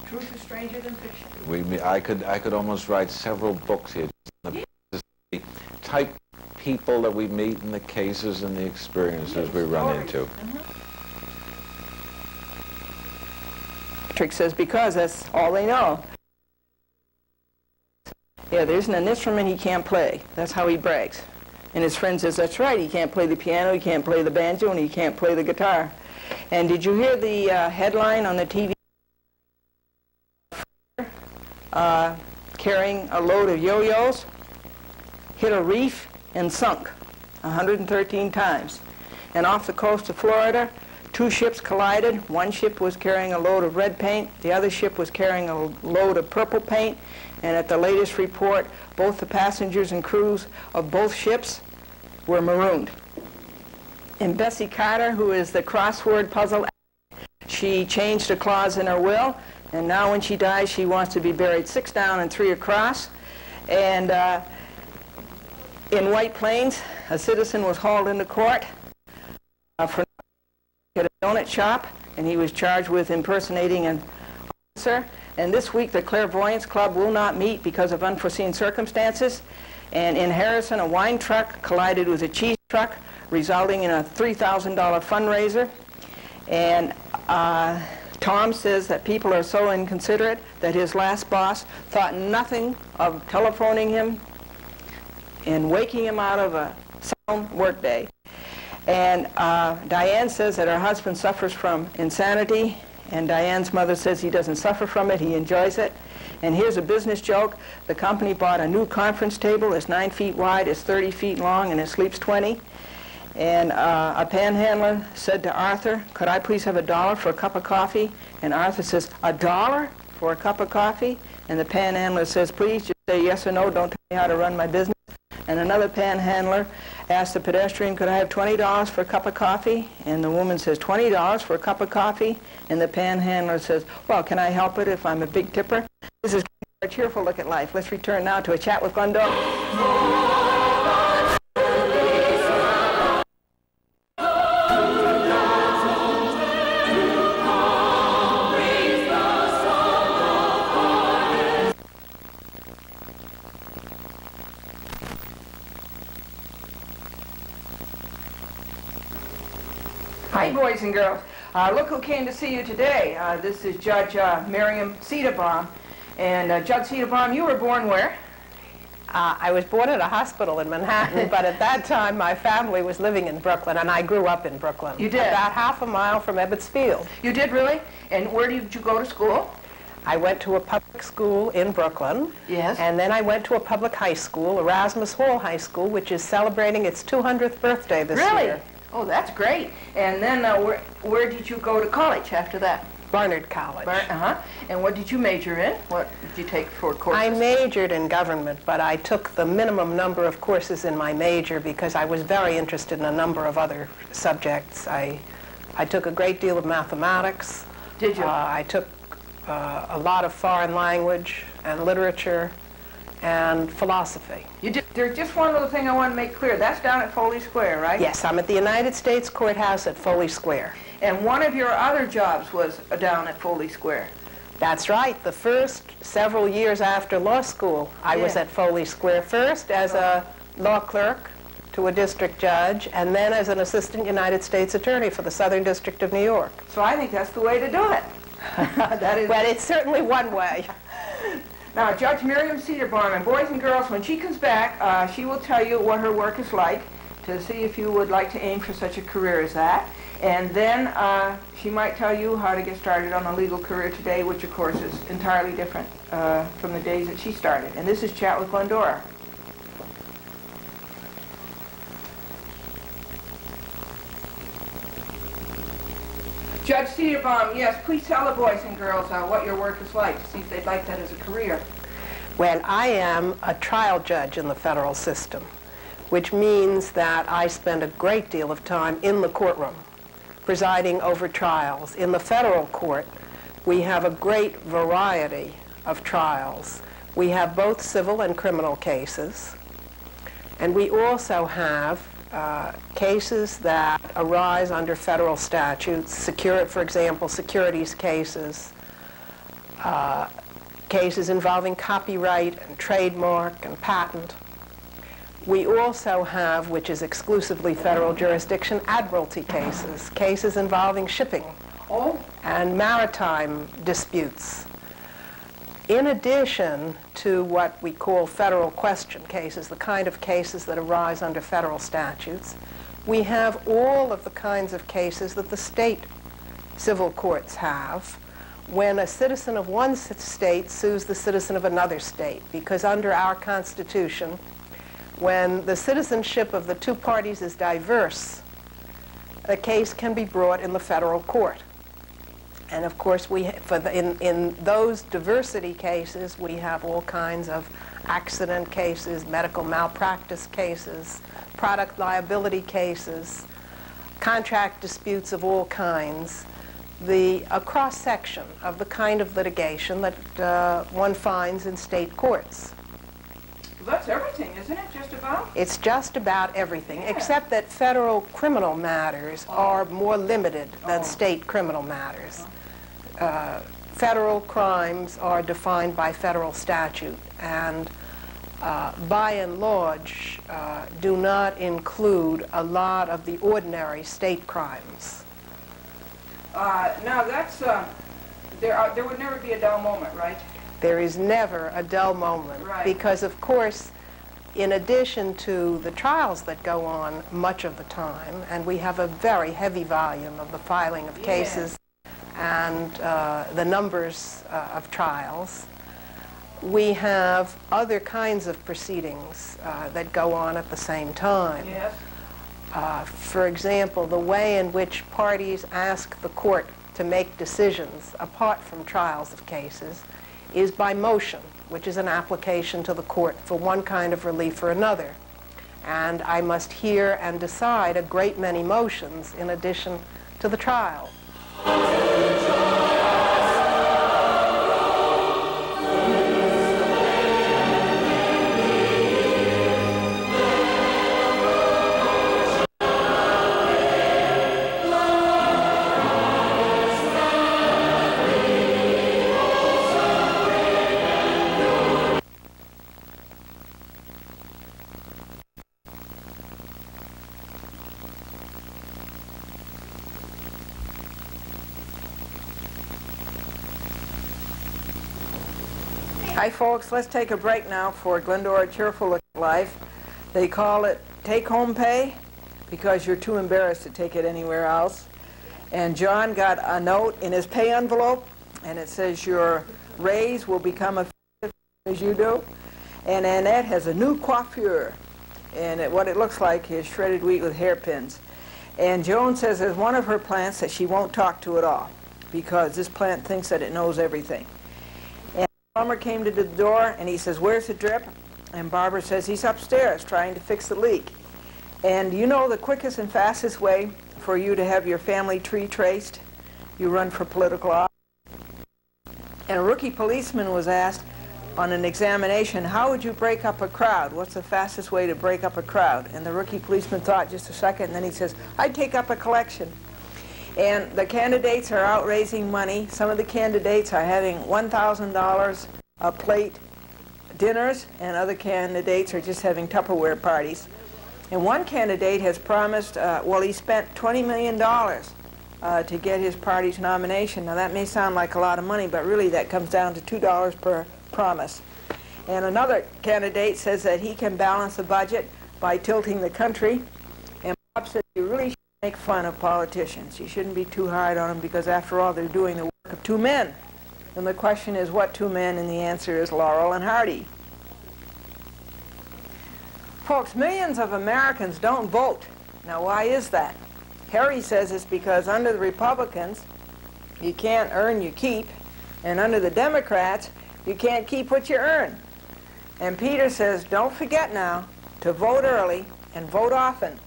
A: Truth is stranger than fiction.
J: I could almost write several books here. The type of people that we meet in the cases and the experiences we run into.
A: Patrick says because that's all they know. Yeah, there isn't an instrument he can't play. That's how he brags. And his friend says, that's right, he can't play the piano, he can't play the banjo, and he can't play the guitar. And did you hear the headline on the TV? Carrying a load of yo-yos, hit a reef and sunk 113 times. And off the coast of Florida, 2 ships collided. One ship was carrying a load of red paint, the other ship was carrying a load of purple paint, and at the latest report, both the passengers and crews of both ships were marooned. And Bessie Carter, who is the crossword puzzle, she changed a clause in her will, and now when she dies, she wants to be buried 6 down and 3 across. And in White Plains, a citizen was hauled into court for at a donut shop, and he was charged with impersonating an officer. And this week, the Clairvoyance Club will not meet because of unforeseen circumstances. And in Harrison, a wine truck collided with a cheese truck, resulting in a $3,000 fundraiser. And Tom says that people are so inconsiderate that his last boss thought nothing of telephoning him and waking him out of a sound workday. And Diane says that her husband suffers from insanity, and Diane's mother says he doesn't suffer from it, he enjoys it. And here's a business joke. The company bought a new conference table. It's 9 feet wide, it's 30 feet long, and it sleeps 20. And a panhandler said to Arthur, could I please have $1 for a cup of coffee? And Arthur says, $1 for a cup of coffee? And the panhandler says, please just say yes or no, don't tell me how to run my business. And another panhandler asked the pedestrian, could I have $20 for a cup of coffee? And the woman says, $20 for a cup of coffee? And the panhandler says, well, can I help it if I'm a big tipper? This is a cheerful look at life. Let's return now to a chat with Glendora. Hi, boys and girls. Look who came to see you today. This is Judge Miriam Cedarbaum. And Judge Cedarbaum, you were born where?
K: I was born at a hospital in Manhattan, but at that time my family was living in Brooklyn, and I grew up in Brooklyn.
A: You did?
K: About half a mile from Ebbets Field.
A: You did, really? And where did you go to school?
K: I went to a public school in Brooklyn.
A: Yes.
K: And then I went to a public high school, Erasmus Hall High School, which is celebrating its 200th birthday this year.
A: Really? Oh, that's great. And then where did you go to college after that?
K: Barnard College.
A: And what did you major in? What did you take for courses?
K: I majored in government, but I took the minimum number of courses in my major because I was very interested in a number of other subjects. I took a great deal of mathematics.
A: Did you?
K: I took a lot of foreign language and literature and philosophy.
A: You did. There's just one little thing I want to make clear. That's down at Foley Square, right?
K: Yes, I'm at the United States Courthouse at Foley Square.
A: And one of your other jobs was down at Foley Square.
K: That's right. The first several years after law school, I was at Foley Square, first as a law clerk to a district judge, and then as an assistant United States attorney for the Southern District of New York.
A: So I think that's the way to do it. That is.
K: Well, it's certainly one way.
A: Now, Judge Miriam Cedarbaum, and boys and girls, when she comes back, she will tell you what her work is like to see if you would like to aim for such a career as that. And then she might tell you how to get started on a legal career today, which, of course, is entirely different from the days that she started. And this is Chat with Glendora. Judge Cedarbaum, yes, please tell the boys and girls what your work is like, to see if they'd like that as a career.
K: Well, I am a trial judge in the federal system, which means that I spend a great deal of time in the courtroom, presiding over trials. In the federal court, we have a great variety of trials. We have both civil and criminal cases, and we also have cases that arise under federal statutes, for example, securities cases, cases involving copyright and trademark and patent. We also have, which is exclusively federal jurisdiction, admiralty cases, cases involving shipping and maritime disputes. In addition to what we call federal question cases, the kind of cases that arise under federal statutes, we have all of the kinds of cases that the state civil courts have when a citizen of one state sues the citizen of another state, because under our Constitution, when the citizenship of the two parties is diverse, a case can be brought in the federal court. And of course, in those diversity cases, we have all kinds of accident cases, medical malpractice cases, product liability cases, contract disputes of all kinds, a cross-section of the kind of litigation that one finds in state courts.
A: That's everything, isn't it, just about?
K: It's just about everything, except that federal criminal matters are more limited than state criminal matters. Federal crimes are defined by federal statute, and by and large do not include a lot of the ordinary state crimes.
A: Now that's, there would never be a dull moment, right?
K: There is never a dull moment,
A: right,
K: because of course, in addition to the trials that go on much of the time, and we have a very heavy volume of the filing of cases and the numbers of trials, we have other kinds of proceedings that go on at the same time.
A: Yes.
K: For example, the way in which parties ask the court to make decisions apart from trials of cases is by motion, which is an application to the court for one kind of relief or another. And I must hear and decide a great many motions in addition to the trial.
A: Hi folks, let's take a break now for Glendora Cheerful Life. They call it take-home pay because you're too embarrassed to take it anywhere else. And John got a note in his pay envelope, and it says your raise will become effective as you do. And Annette has a new coiffure, and what it looks like is shredded wheat with hairpins. And Joan says there's one of her plants that she won't talk to at all because this plant thinks that it knows everything. The plumber came to the door and he says, "Where's the drip?" And Barbara says, "He's upstairs trying to fix the leak." And you know the quickest and fastest way for you to have your family tree traced? You run for political office. And a rookie policeman was asked on an examination, how would you break up a crowd? What's the fastest way to break up a crowd? And the rookie policeman thought just a second, and then he says, "I'd take up a collection." And the candidates are out raising money. Some of the candidates are having $1,000 a plate dinners, and other candidates are just having Tupperware parties. And one candidate has promised, well, he spent $20 million to get his party's nomination. Now that may sound like a lot of money, but really that comes down to $2 per promise. And another candidate says that he can balance the budget by tilting the country. And Bob said, you really should make fun of politicians. You shouldn't be too hard on them because after all they're doing the work of two men. And the question is what two men, and the answer is Laurel and Hardy. Folks, millions of Americans don't vote. Now why is that? Harry says it's because under the Republicans you can't earn, you keep, and under the Democrats you can't keep what you earn. And Peter says don't forget now to vote early and vote often.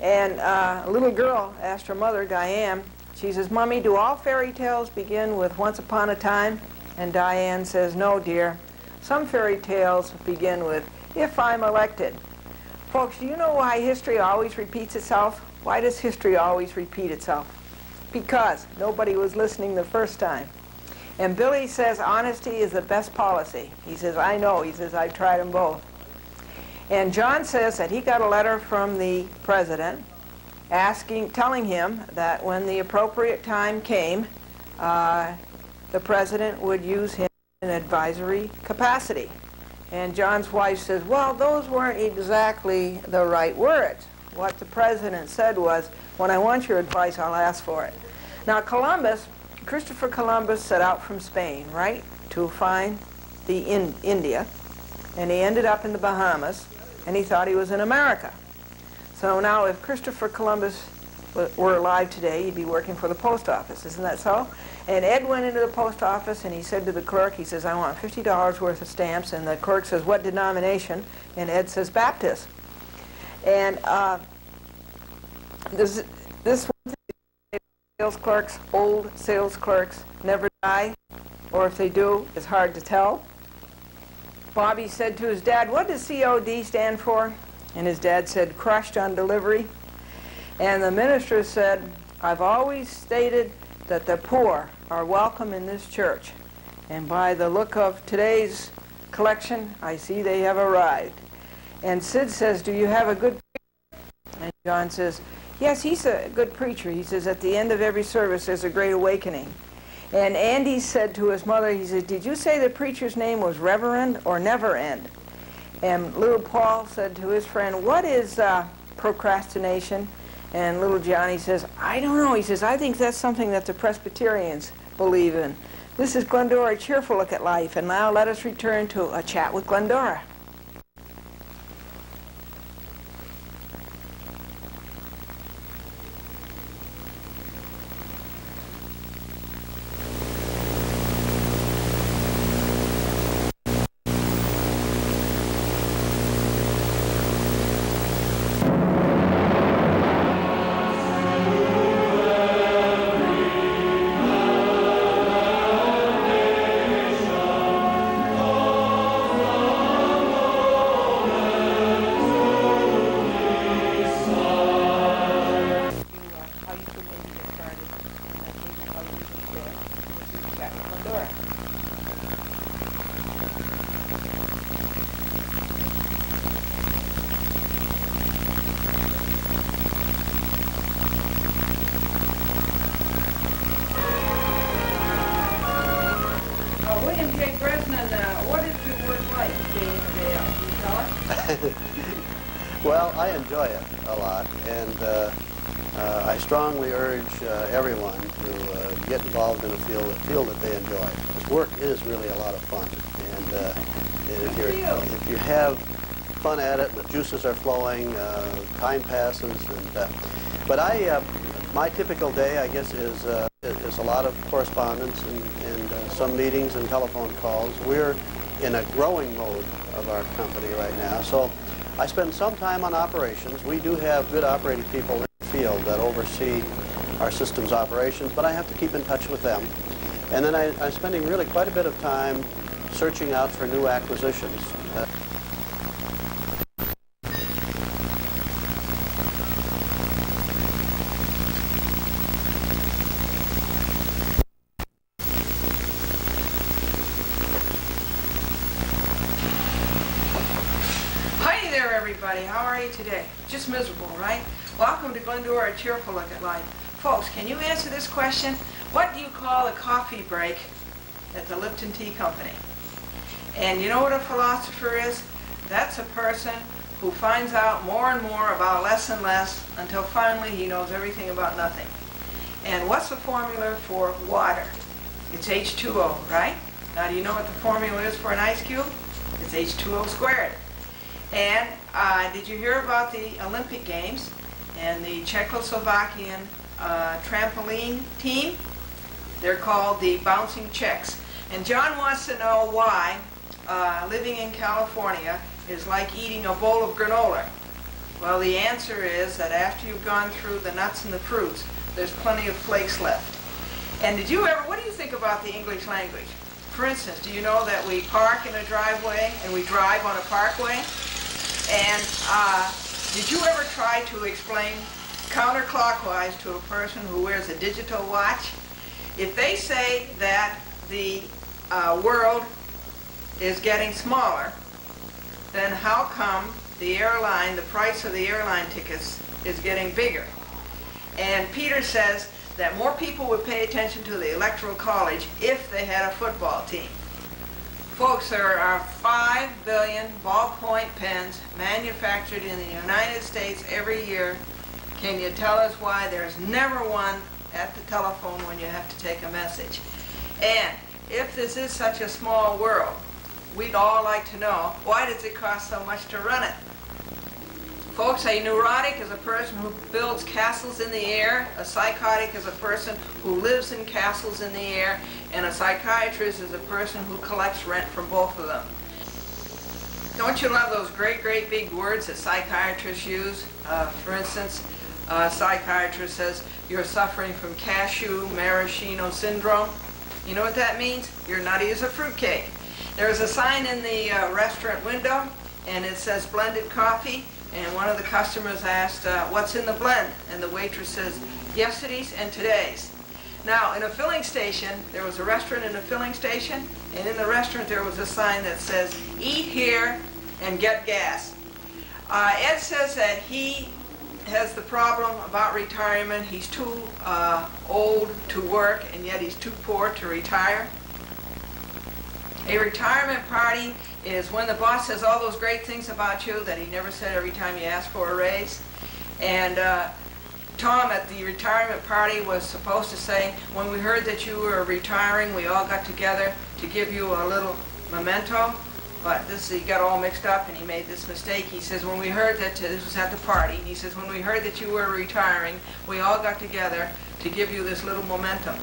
A: And a little girl asked her mother, Diane, she says, "Mommy, do all fairy tales begin with once upon a time?" And Diane says, "No, dear. Some fairy tales begin with, if I'm elected." Folks, do you know why history always repeats itself? Why does history always repeat itself? Because nobody was listening the first time. And Billy says honesty is the best policy. He says, I know. He says, I've tried them both. And John says that he got a letter from the president telling him that when the appropriate time came, the president would use him an advisory capacity. And John's wife says, well, those weren't exactly the right words. What the president said was, when I want your advice, I'll ask for it. Now Christopher Columbus set out from Spain, right, to find the India, and he ended up in the Bahamas, and he thought he was in America. So now if Christopher Columbus were alive today, he'd be working for the post office, isn't that so? And Ed went into the post office and he said to the clerk, he says, I want $50 worth of stamps, and the clerk says, what denomination? And Ed says, Baptist. And this sales clerks, old sales clerks, never die, or if they do, it's hard to tell. Bobby said to his dad, what does COD stand for? And his dad said, crushed on delivery. And the minister said, I've always stated that the poor are welcome in this church. And by the look of today's collection, I see they have arrived. And Sid says, do you have a good preacher? And John says, yes, he's a good preacher. He says, at the end of every service, there's a great awakening. And Andy said to his mother, he says, did you say the preacher's name was Reverend or Never End? And little Paul said to his friend, what is procrastination? And little Johnny says, I don't know. He says, I think that's something that the Presbyterians believe in. This is Glendora, a cheerful look at life. And now let us return to a chat with Glendora.
L: Well, I enjoy it a lot, and I strongly urge everyone to get involved in a field that they enjoy. This work is really a lot of fun, and if you have fun at it, the juices are flowing, time passes, but my typical day, I guess, is a lot of correspondence and some meetings and telephone calls. We're in a growing mode of our company right now, so I spend some time on operations. We do have good operating people in the field that oversee our systems operations, but I have to keep in touch with them. And then I'm spending really quite a bit of time searching out for new acquisitions.
A: How are you today? Just miserable, right? Welcome to Glendora, a cheerful look at life. Folks, can you answer this question? What do you call a coffee break at the Lipton Tea Company? And you know what a philosopher is? That's a person who finds out more and more about less and less until finally he knows everything about nothing. And what's the formula for water? It's H2O, right? Now, do you know what the formula is for an ice cube? It's H2O squared. And did you hear about the Olympic Games and the Czechoslovakian trampoline team? They're called the Bouncing Czechs. And John wants to know why living in California is like eating a bowl of granola. Well, the answer is that after you've gone through the nuts and the fruits, there's plenty of flakes left. And did you ever, what do you think about the English language? For instance, do you know that we park in a driveway and we drive on a parkway? And did you ever try to explain counterclockwise to a person who wears a digital watch? If they say that the world is getting smaller, then how come the price of the airline tickets is getting bigger? And Peter says that more people would pay attention to the Electoral College if they had a football team. Folks, there are 5 billion ballpoint pens manufactured in the United States every year. Can you tell us why there's never one at the telephone when you have to take a message? And if this is such a small world, we'd all like to know, why does it cost so much to run it? Folks, a neurotic is a person who builds castles in the air, a psychotic is a person who lives in castles in the air, and a psychiatrist is a person who collects rent from both of them. Don't you love those great, great big words that psychiatrists use? For instance, a psychiatrist says, you're suffering from cashew-maraschino syndrome. You know what that means? You're nutty as a fruitcake. There's a sign in the restaurant window, and it says blended coffee. And one of the customers asked, what's in the blend? And the waitress says, yesterday's and today's. Now, in a filling station, there was a restaurant in a filling station, and in the restaurant there was a sign that says, eat here and get gas. Ed says that he has the problem about retirement. He's too old to work, and yet he's too poor to retire. A retirement party is when the boss says all those great things about you that he never said every time you asked for a raise. And Tom at the retirement party was supposed to say, when we heard that you were retiring, we all got together to give you a little memento. But he got all mixed up and he made this mistake. He says, when we heard that, this was at the party, he says, when we heard that you were retiring, we all got together to give you this little memento.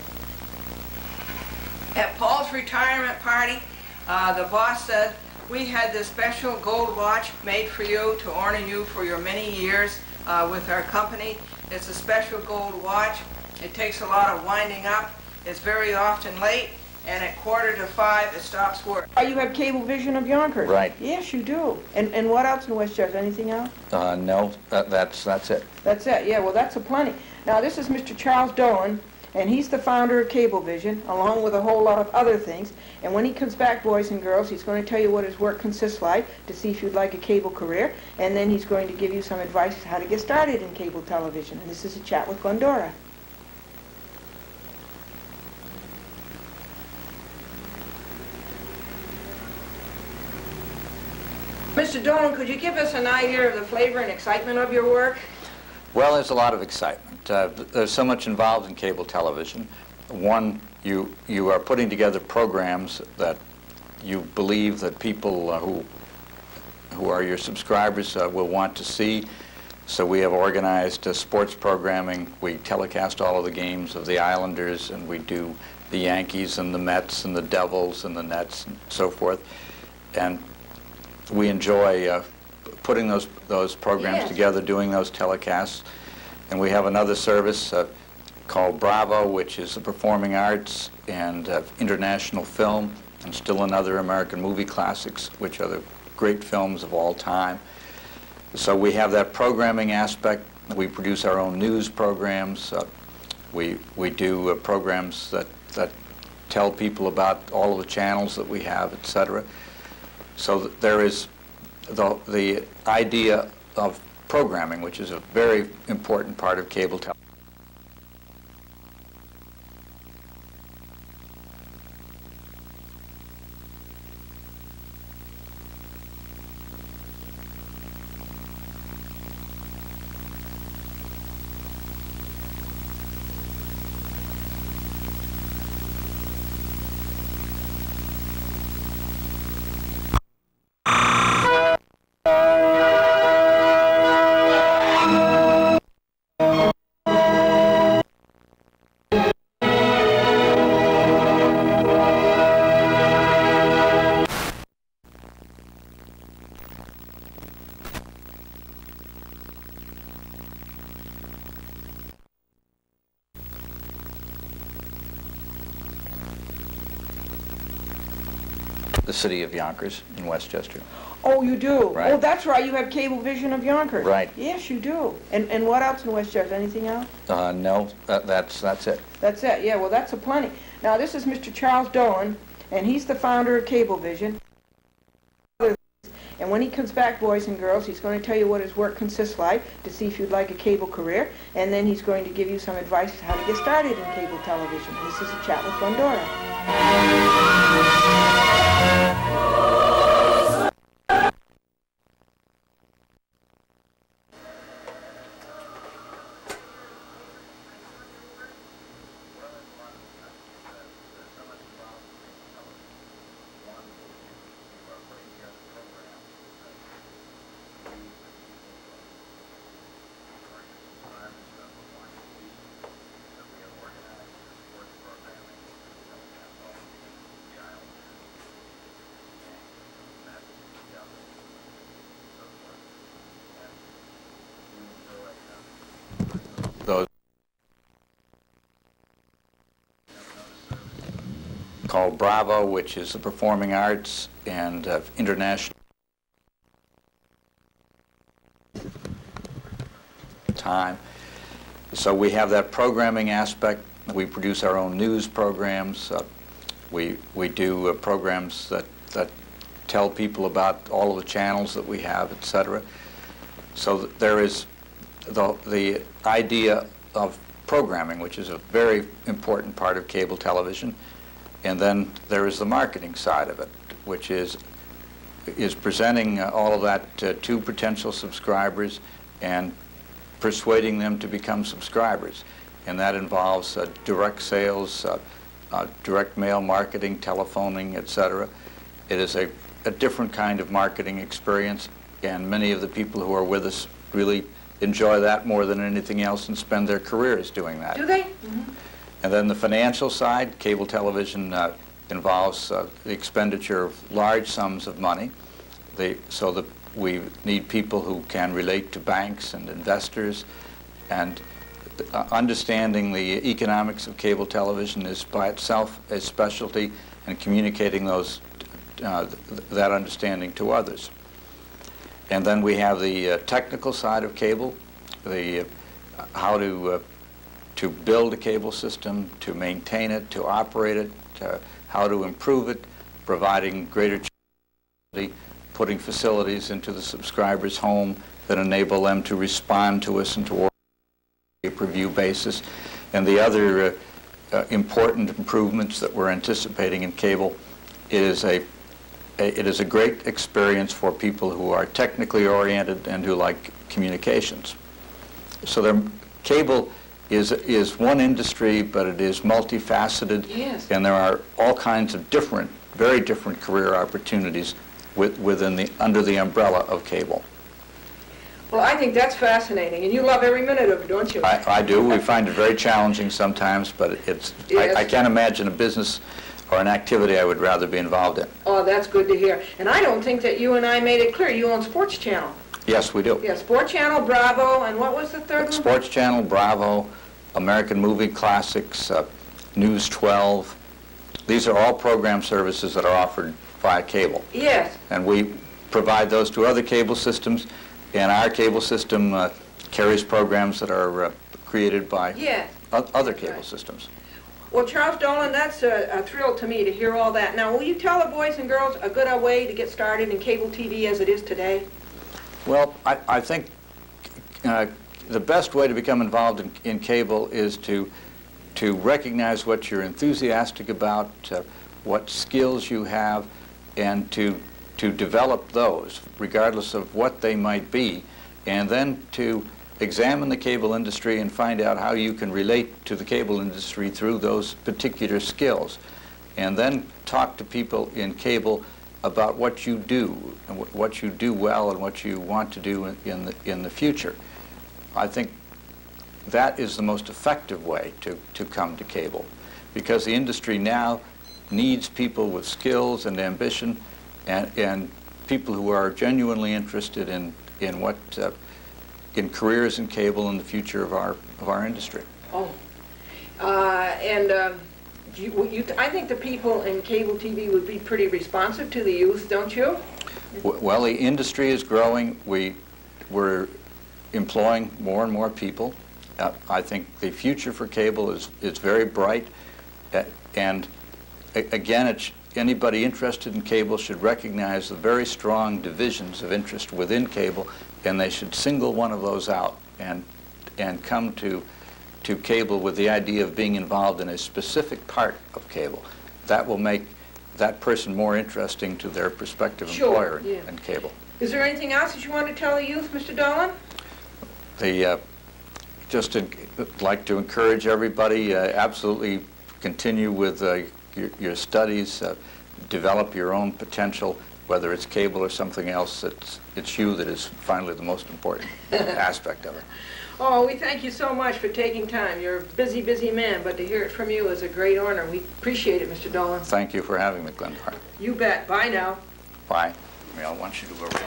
A: At Paul's retirement party, the boss said, we had this special gold watch made for you to honor you for your many years with our company. It's a special gold watch. It takes a lot of winding up. It's very often late, and at 4:45 it stops work. You have cable vision of Yonkers.
I: Right.
A: Yes, you do. And what else in Westchester? Anything else?
I: No, that's it.
A: That's it. Yeah, well, that's a plenty. Now, this is Mr. Charles Dolan, and he's the founder of Cablevision, along with a whole lot of other things. And when he comes back, boys and girls, he's going to tell you what his work consists like, to see if you'd like a cable career, and then he's going to give you some advice on how to get started in cable television. And this is a chat with Glendora. Mr. Dolan, could you give us an idea of the flavor and excitement of your work?
I: Well, there's a lot of excitement. There's so much involved in cable television. One, you are putting together programs that you believe that people who are your subscribers will want to see. So we have organized sports programming. We telecast all of the games of the Islanders, and we do the Yankees and the Mets and the Devils and the Nets and so forth. And we enjoy putting those programs together, doing those telecasts. And we have another service called Bravo, which is the performing arts and international film, and still another American movie classics, which are the great films of all time. So we have that programming aspect. We produce our own news programs. We do programs that tell people about all of the channels that we have, etc. So there is the idea of programming, which is a very important part of cable television. The city of Yonkers in Westchester.
A: Oh, you do?
I: Right.
A: Oh, that's right. You have Cablevision of Yonkers.
I: Right.
A: Yes, you do. And what else in Westchester? Anything else?
I: No, that's it.
A: That's it. Yeah, well, that's a plenty. Now, this is Mr. Charles Dolan, and he's the founder of Cablevision. And when he comes back, boys and girls, he's going to tell you what his work consists like, to see if you'd like a cable career, and then he's going to give you some advice on how to get started in cable television. This is a chat with Glendora.
I: called Bravo, which is the performing arts and international time. So we have that programming aspect. We produce our own news programs. We do programs that tell people about all of the channels that we have, etc. So there is the idea of programming, which is a very important part of cable television, and then there is the marketing side of it, which is presenting all of that to potential subscribers and persuading them to become subscribers. And that involves direct sales, direct mail marketing, telephoning, etc. It is a different kind of marketing experience, and many of the people who are with us really enjoy that more than anything else and spend their careers doing that.
A: Do they? Mm-hmm.
I: And then the financial side, cable television involves the expenditure of large sums of money. So that we need people who can relate to banks and investors, and understanding the economics of cable television is by itself a specialty, and communicating that understanding to others. And then we have the technical side of cable, how to build a cable system, to maintain it, to operate it, how to improve it, providing greater security, putting facilities into the subscriber's home that enable them to respond to us and to work on a pay-per-view basis. And the other important improvements that we're anticipating in cable, it is a great experience for people who are technically oriented and who like communications. So cable is one industry, but it is multifaceted.
A: Yes.
I: And there are all kinds of very different career opportunities under the umbrella of cable.
A: Well, I think that's fascinating, and you love every minute of it, don't you?
I: I do. We find it very challenging sometimes, but
A: Yes.
I: I can't imagine a business or an activity I would rather be involved in.
A: Oh, that's good to hear. And I don't think that you and I made it clear. You own Sports Channel.
I: Yes, we do.
A: Yeah, Sports Channel, Bravo, and what was the third one?
I: Sports Channel, Bravo, American Movie Classics, News 12. These are all program services that are offered via cable.
A: Yes.
I: And we provide those to other cable systems, and our cable system carries programs that are created by other cable systems.
A: Well, Charles Dolan, that's a thrill to me to hear all that. Now, will you tell the boys and girls a good way to get started in cable TV as it is today?
I: Well, I think the best way to become involved in cable is to recognize what you're enthusiastic about, what skills you have, and to develop those, regardless of what they might be, and then to examine the cable industry and find out how you can relate to the cable industry through those particular skills, and then talk to people in cable about what you do, and what you do well, and what you want to do in the future. I think that is the most effective way to come to cable, because the industry now needs people with skills and ambition, and people who are genuinely interested in careers in cable and the future of our industry.
A: Oh, I think the people in cable TV would be pretty responsive to the youth, don't you?
I: Well, the industry is growing. We're employing more and more people. I think the future for cable is very bright, and again, anybody interested in cable should recognize the very strong divisions of interest within cable, and they should single one of those out and come to cable with the idea of being involved in a specific part of cable. That will make that person more interesting to their prospective employer in cable.
A: Is there anything else that you want to tell the youth, Mr. Dolan?
I: Just like to encourage everybody, absolutely continue with your studies, develop your own potential, whether it's cable or something else. It's you that is finally the most important aspect of it.
A: Oh, we thank you so much for taking time. You're a busy, busy man, but to hear it from you is a great honor. We appreciate it, Mr. Dolan.
I: Thank you for having me, Glendora.
A: You bet. Bye now.
I: Bye. I want you to go right.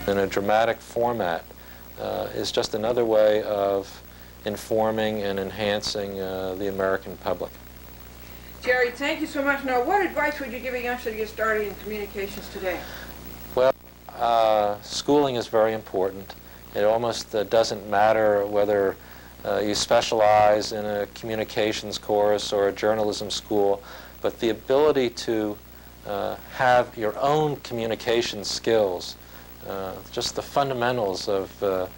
M: in a dramatic format is just another way of informing and enhancing the American public.
A: Jerry, thank you so much. Now, what advice would you give a youngster to get started in communications today?
M: Well, schooling is very important. It almost doesn't matter whether you specialize in a communications course or a journalism school, but the ability to have your own communication skills, just the fundamentals of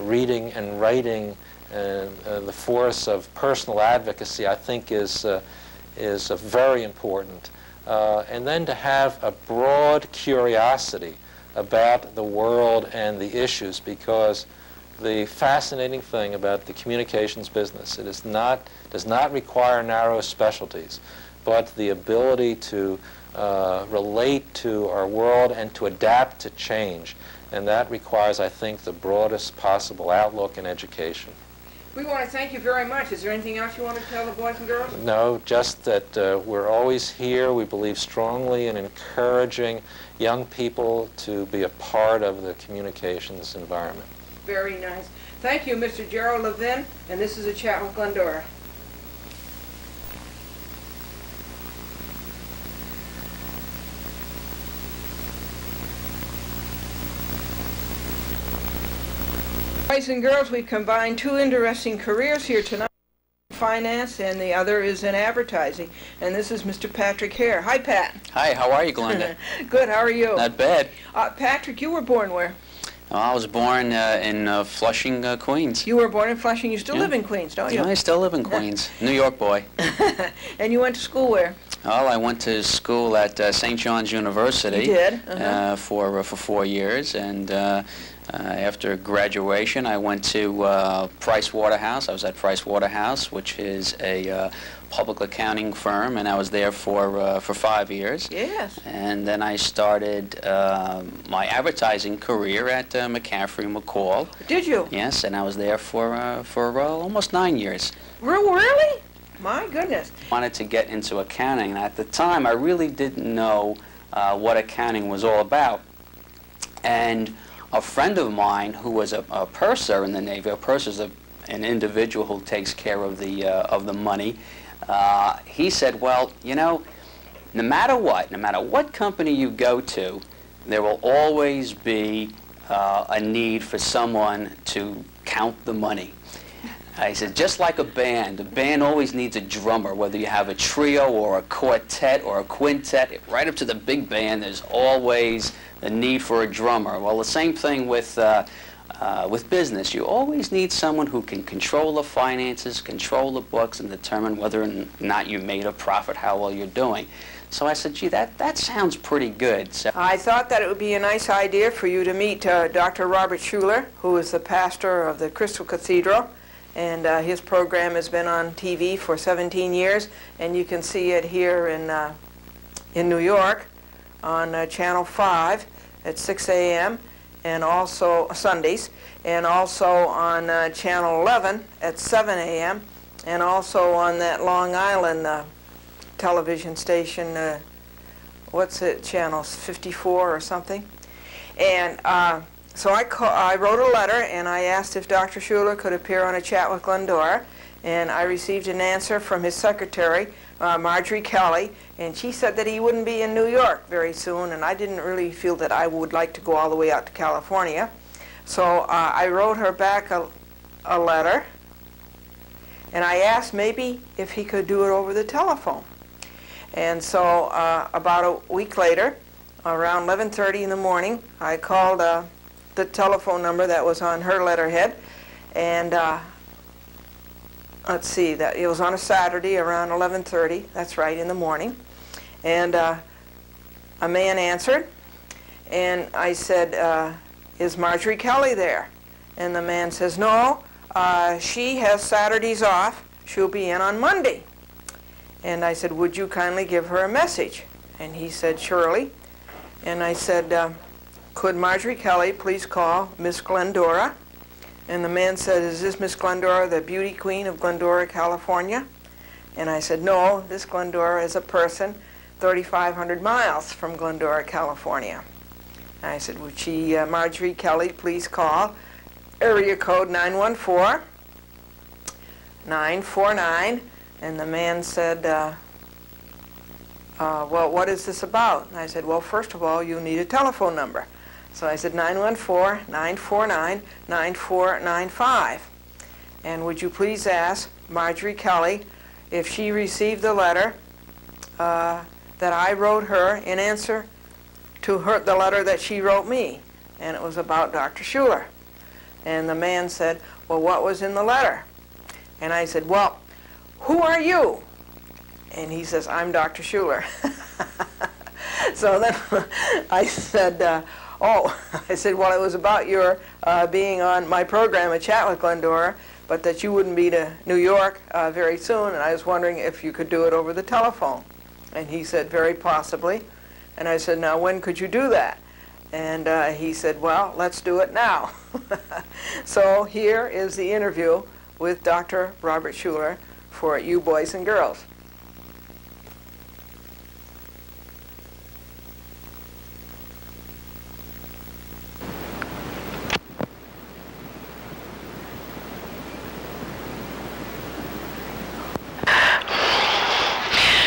M: reading and writing, and the force of personal advocacy, I think is very important. And then to have a broad curiosity about the world and the issues, because the fascinating thing about the communications business, it does not require narrow specialties, but the ability to relate to our world and to adapt to change. And that requires, I think, the broadest possible outlook in education.
A: We want to thank you very much. Is there anything else you want to tell the boys and girls?
M: No, just that we're always here. We believe strongly in encouraging young people to be a part of the communications environment.
A: Very nice. Thank you, Mr. Gerald Levin, and this is A Chat with Glendora. Boys and girls, we've combined two interesting careers here tonight, finance, and the other is in advertising. And this is Mr. Patrick Hare. Hi, Pat.
N: Hi, how are you, Glenda?
A: Good, how are you?
N: Not bad.
A: Patrick, you were born where?
N: I was born in Flushing, Queens.
A: You were born in Flushing. You still live in Queens, don't you?
N: I still live in Queens. New York boy.
A: And you went to school where?
N: Well, I went to school at St. John's University.
A: You did?
N: For 4 years, and after graduation, I went to Price Waterhouse. I was at Price Waterhouse, which is a public accounting firm, and I was there for 5 years.
A: Yes.
N: And then I started my advertising career at McCaffrey McCall.
A: Did you?
N: Yes, and I was there for almost 9 years.
A: Really? My goodness.
N: I wanted to get into accounting, and at the time, I really didn't know what accounting was all about. And a friend of mine who was a purser in the Navy, a purser is an individual who takes care of the money, he said, well, you know, no matter what company you go to, there will always be a need for someone to count the money. I said, just like a band always needs a drummer, whether you have a trio or a quartet or a quintet, right up to the big band, there's always the need for a drummer. Well, the same thing with business. You always need someone who can control the finances, control the books, and determine whether or not you made a profit, how well you're doing. So I said, gee, that sounds pretty good. So
A: I thought that it would be a nice idea for you to meet Dr. Robert Schuller, who is the pastor of the Crystal Cathedral. And his program has been on TV for 17 years, and you can see it here in New York on Channel 5 at 6 a.m. and also Sundays, and also on Channel 11 at 7 a.m. and also on that Long Island television station, what's it, channel 54 or something. And so I wrote a letter and I asked if Dr. Schuller could appear on A Chat with Glendora, and I received an answer from his secretary, Marjorie Kelly, and she said that he wouldn't be in New York very soon, and I didn't really feel that I would like to go all the way out to California. So I wrote her back a letter, and I asked maybe if he could do it over the telephone. And so about a week later, around 11:30 in the morning, I called the telephone number that was on her letterhead, and let's see, that it was on a Saturday around 11:30, that's right, in the morning, and a man answered, and I said, is Marjorie Kelly there? And the man says, no, she has Saturdays off, she'll be in on Monday. And I said, would you kindly give her a message? And he said, surely. And I said, could Marjorie Kelly please call Miss Glendora? And the man said, is this Miss Glendora, the beauty queen of Glendora, California? And I said, no, this Glendora is a person 3,500 miles from Glendora, California. I said, would she, Marjorie Kelly, please call area code 914-949. And the man said, well, what is this about? And I said, well, first of all, you need a telephone number. So I said 914-949-9495. And would you please ask Marjorie Kelly if she received the letter that I wrote her in answer to the letter that she wrote me. And it was about Dr. Schuler. And the man said, well, what was in the letter? And I said, well, who are you? And he says, I'm Dr. Schuler. So then I said, oh, I said, well, it was about your being on my program, A Chat with Glendora, but that you wouldn't be to New York very soon, and I was wondering if you could do it over the telephone. And he said, very possibly. And I said, now, when could you do that? And he said, well, let's do it now. So here is the interview with Dr. Robert Schuler for you boys and girls.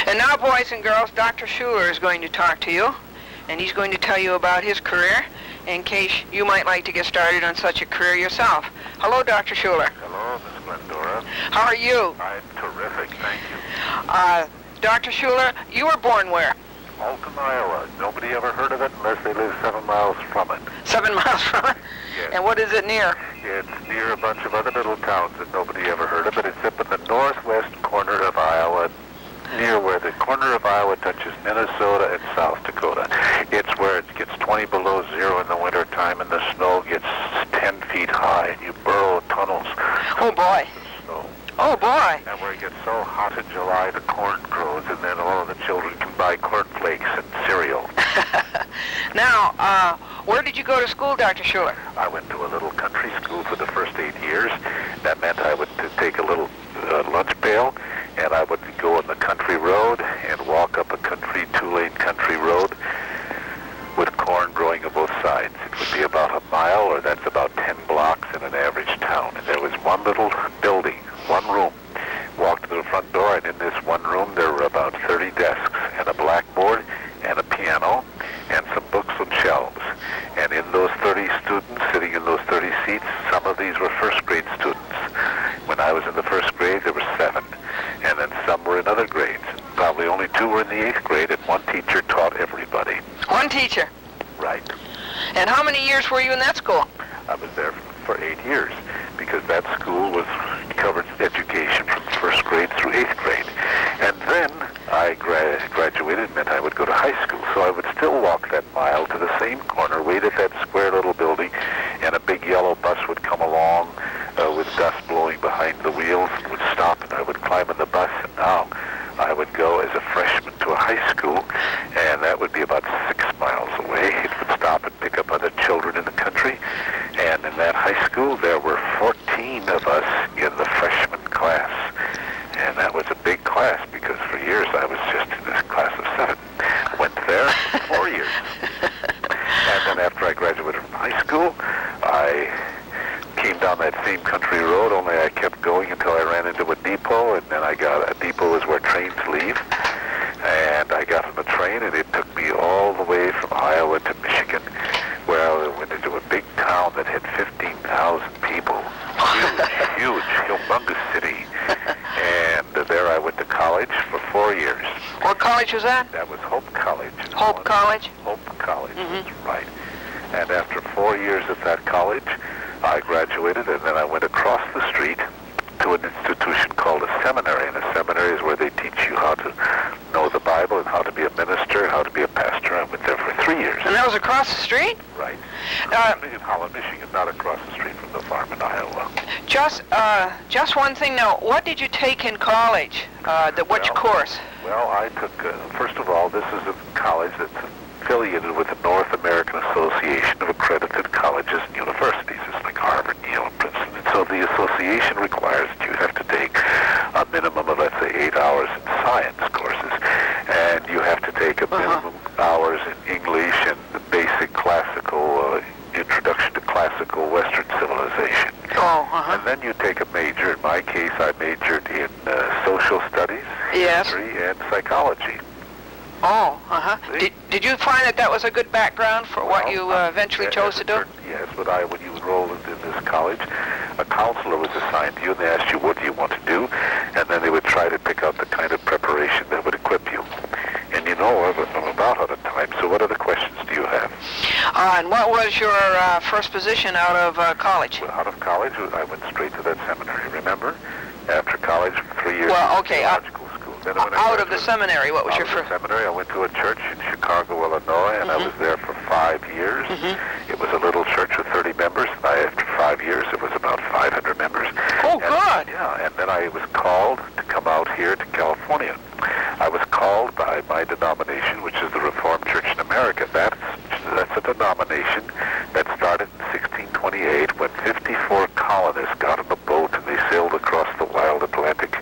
A: And now, boys and girls, Dr. Schuler is going to talk to you, and he's going to tell you about his career in case you might like to get started on such a career yourself. Hello, Dr. Schuler.
O: Hello, Miss Glendora.
A: How are you?
O: I'm terrific, thank you.
A: Dr. Schuler, you were born where?
O: Alton, Iowa. Nobody ever heard of it unless they live 7 miles from it.
A: 7 miles from it?
O: Yes.
A: And what is it near?
O: It's near a bunch of other little towns that nobody ever heard of, but it's up in the northwest corner of Iowa, near where the corner of Iowa touches Minnesota and South Dakota. It's where it gets 20 below zero in the winter time and the snow gets 10 feet high and you burrow tunnels.
A: Oh boy.
O: Snow.
A: Oh boy.
O: And where it gets so hot in July the corn grows and then all of the children can buy cornflakes and cereal.
A: Now, where did you go to school, Dr. Schuler?
O: I went to a little country school for the first 8 years. That meant I would take a little lunch pail and I would go on the country road and walk up a country, 2-lane country road with corn growing on both sides. It would be about a mile, or that's about 10 blocks in an average town. And there was one little building, one room. Walked to the front door, and in this one room there were about 30 desks and a blackboard and a piano and some books on shelves. And in those 30 students sitting in those 30 seats, some of these were first grade students. When I was in the first grade, there were 7. And then some were in other grades. Probably only 2 were in the 8th grade, and one teacher taught everybody.
A: One teacher?
O: Right.
A: And how many years were you in that school?
O: I was there for 8 years, because that school covered education from first grade through 8th grade. And then I graduated, meant I would go to high school, so I would still walk that mile to the same corner, wait at that square little building, and a big yellow bus would come along with dust blowing behind the wheels and would stop, and I would climb in the bus, and now I would go as a freshman to a high school, and that would be about 6 miles away. It would stop and pick up other children in the country, and in that high school there were 14 of us in the freshman class, and that was a big class because for years I was just in this class of 7. Went there for 4 years, and then after I graduated from high school, I came down that same country road, only I kept going until I ran into a depot, and then a depot is where trains leave, and I got on the train, and it took me all the way from Iowa to Michigan, where I went into a big town that had 15,000 people. Huge, humongous city. And there I went to college for 4 years.
A: What college was that?
O: That was Hope College.
A: Hope College?
O: Hope College, that's right. And after 4 years at that college, I graduated, and then I went across the street to an institution called a seminary. And a seminary is where they teach you how to know the Bible and how to be a minister and how to be a pastor. I went there for 3 years.
A: And that was across the street?
O: Right. In Holland, Michigan, not across the street from the farm in Iowa.
A: Just one thing now. What did you take in college? Which course?
O: Well, I took, first of all, this is a college that's affiliated with the North American Association of Accredited Colleges and Universities. It's like Harvard, Yale, and Princeton. And so the association requires that you have to take a minimum of, let's say, 8 hours in science courses. And you have to take a minimum hours in English and the basic classical then you take a major. In my case, I majored in social studies, history, and psychology.
A: Oh, Did you find that that was a good background for what you eventually chose to do?
O: Yes, but when you enrolled in this college, a counselor was assigned to you, and they asked you, what do you want to do? And then they would try to pick out the kind of preparation that would equip you. And you know, I'm about out of time, so what other questions do you have?
A: And what was your first position out of college?
O: Well, out of college, I went straight to that seminary, remember? After college, 3 years theological school. Then
A: out of the seminary, what was your first?
O: Seminary, I went to a church in Chicago, Illinois, and I was there for 5 years. It was a little church with 30 members. After 5 years, it was about 500 members.
A: Oh, good.
O: Yeah, and then I was called to come out here to California. I was called by my denomination, which is the Reformed Church in America. That's a denomination that started in 1628 when 54 colonists got on a boat and they sailed across the wild Atlantic,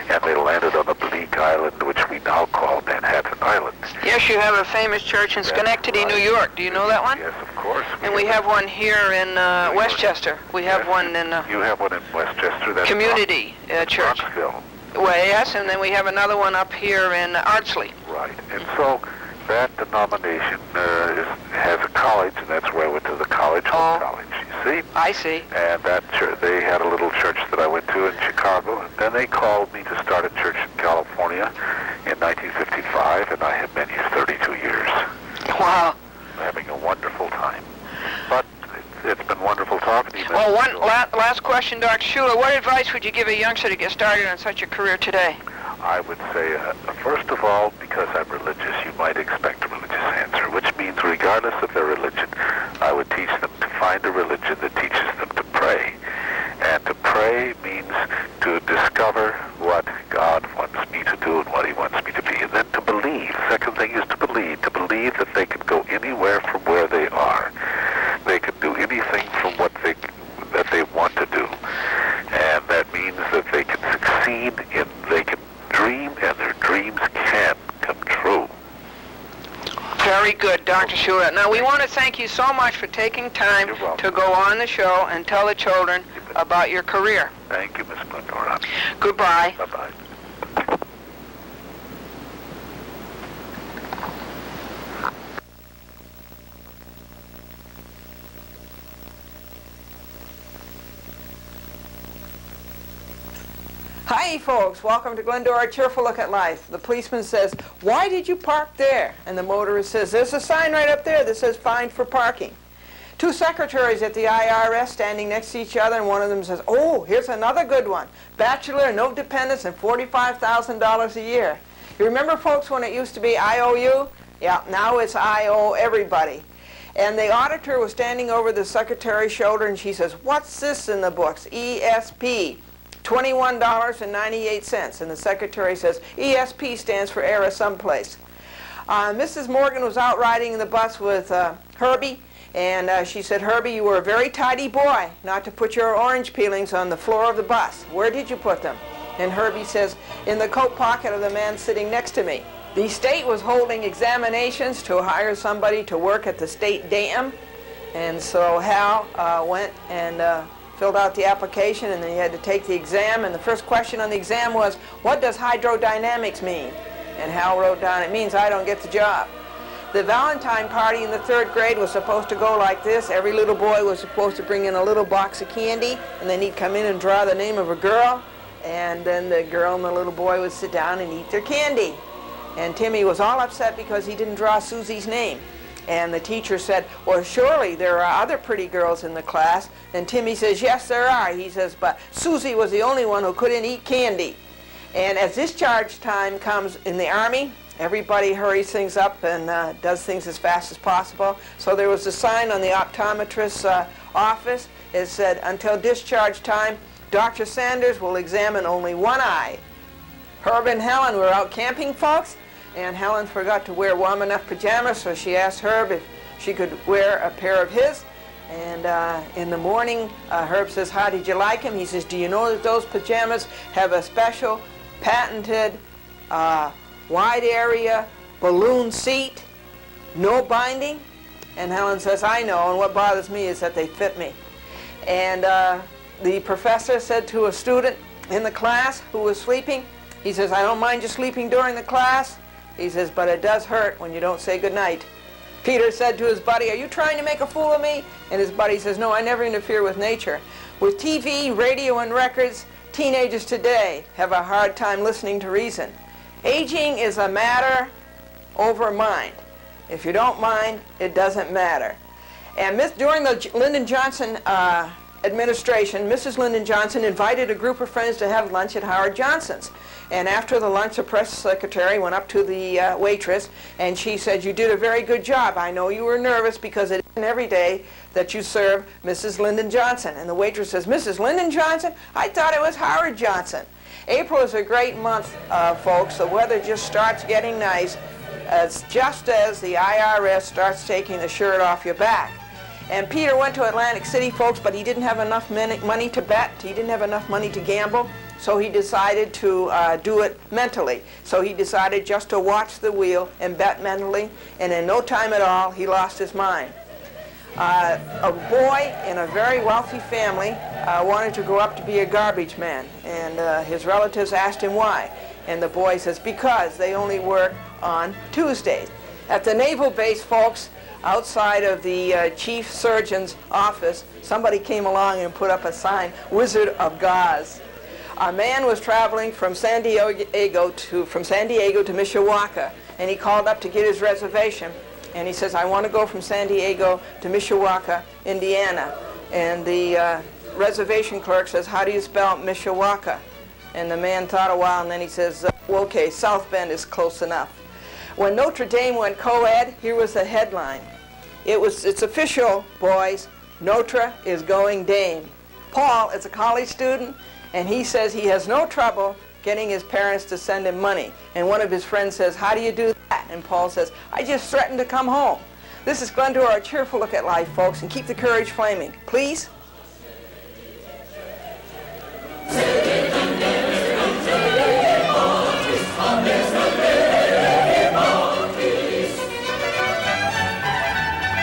O: and they landed on the bleak island, which we now call Manhattan Island.
A: Yes, you have a famous church in Schenectady, New York. Do you know that one?
O: Yes, of course.
A: And we have one here in Westchester. We have one in...
O: You have one in Westchester. That's
A: Community Church.
O: Knoxville.
A: Well, yes, and then we have another one up here in Ardsley.
O: Right, and so that denomination has a college, and that's where I went to the college, home college, you see?
A: I see.
O: And that they had a little church that I went to in Chicago, and then they called me to start a church in California in 1955, and I have been here 32 years.
A: Wow.
O: I'm having a wonderful time. But it's been wonderful talking to you.
A: Well, one last question, Dr. Schuler. What advice would you give a youngster to get started on such a career today?
O: I would say, first of all, because I'm religious, you might expect a religious answer, which means regardless of their religion, I would teach them to find a religion that teaches them to pray. And to pray means to discover what God wants me to do and what he wants me to be. And then to believe. Second thing is to believe that they can go anywhere from where they are. They can do anything from that they want to do. And that means that they can succeed they can dream, and their dreams can come true.
A: Very good, Dr. Schuler. Now, we want to thank you so much for taking time to go on the show and tell the children about your career.
O: Thank you, Miss Glendora.
A: Goodbye.
O: Bye-bye.
A: Hi, folks. Welcome to Glendora, Cheerful Look at Life. The policeman says, "Why did you park there?" And the motorist says, "There's a sign right up there that says fined for parking." Two secretaries at the IRS standing next to each other, and one of them says, "Oh, here's another good one. Bachelor, no dependents, and $45,000 a year." You remember, folks, when it used to be I owe you? Yeah, now it's I owe everybody. And the auditor was standing over the secretary's shoulder, and she says, "What's this in the books? ESP. $21.98. And the secretary says, "ESP stands for error someplace." Mrs. Morgan was out riding in the bus with Herbie, and she said, "Herbie, you were a very tidy boy not to put your orange peelings on the floor of the bus. Where did you put them?" And Herbie says, "In the coat pocket of the man sitting next to me." The state was holding examinations to hire somebody to work at the state dam, and so Hal went and filled out the application, and then he had to take the exam, and the first question on the exam was, "What does hydrodynamics mean?" And Hal wrote down, "It means I don't get the job." The Valentine party in the 3rd grade was supposed to go like this. Every little boy was supposed to bring in a little box of candy, and then he'd come in and draw the name of a girl, and then the girl and the little boy would sit down and eat their candy. And Timmy was all upset because he didn't draw Susie's name. And the teacher said, "Well, surely there are other pretty girls in the class." And Timmy says, "Yes, there are." He says, "But Susie was the only one who couldn't eat candy." And as discharge time comes in the Army, everybody hurries things up and does things as fast as possible. So there was a sign on the optometrist's office. It said, "Until discharge time, Dr. Sanders will examine only one eye." Herb and Helen were out camping, folks. And Helen forgot to wear warm enough pajamas, so she asked Herb if she could wear a pair of his. And in the morning, Herb says, "How did you like him?" He says, "Do you know that those pajamas have a special patented wide area balloon seat, no binding?" And Helen says, "I know, and what bothers me is that they fit me." And the professor said to a student in the class who was sleeping, he says, I don't mind you sleeping during the class. He says, but it does hurt when you don't say goodnight. Peter said to his buddy, are you trying to make a fool of me? And his buddy says, no, I never interfere with nature. With TV, radio, and records, teenagers today have a hard time listening to reason. Aging is a matter over mind. If you don't mind, it doesn't matter. And during the Lyndon Johnson administration, Mrs. Lyndon Johnson invited a group of friends to have lunch at Howard Johnson's. And after the lunch, the press secretary went up to the waitress, and she said, you did a very good job. I know you were nervous because it isn't every day that you serve Mrs. Lyndon Johnson. And the waitress says, Mrs. Lyndon Johnson? I thought it was Howard Johnson. April is a great month, folks. The weather just starts getting nice. It's just as the IRS starts taking the shirt off your back. And Peter went to Atlantic City, folks, but he didn't have enough money to bet. He didn't have enough money to gamble. So he decided to do it mentally. So he decided just to watch the wheel and bet mentally. And in no time at all, he lost his mind. A boy in a very wealthy family wanted to grow up to be a garbage man. And his relatives asked him why. And the boy says, because they only work on Tuesdays. At the naval base, folks, outside of the chief surgeon's office, somebody came along and put up a sign, Wizard of Gauze. A man was traveling from San Diego to Mishawaka, and he called up to get his reservation. And he says, I want to go from San Diego to Mishawaka, Indiana. And the reservation clerk says, how do you spell Mishawaka? And the man thought a while, and then he says, well, okay, South Bend is close enough. When Notre Dame went co-ed, here was the headline. It's official, boys. Notre is going Dame. Paul is a college student, and he says he has no trouble getting his parents to send him money. And one of his friends says, how do you do that? And Paul says, I just threatened to come home. This is Glendora, a cheerful look at life, folks, and keep the courage flaming. Please?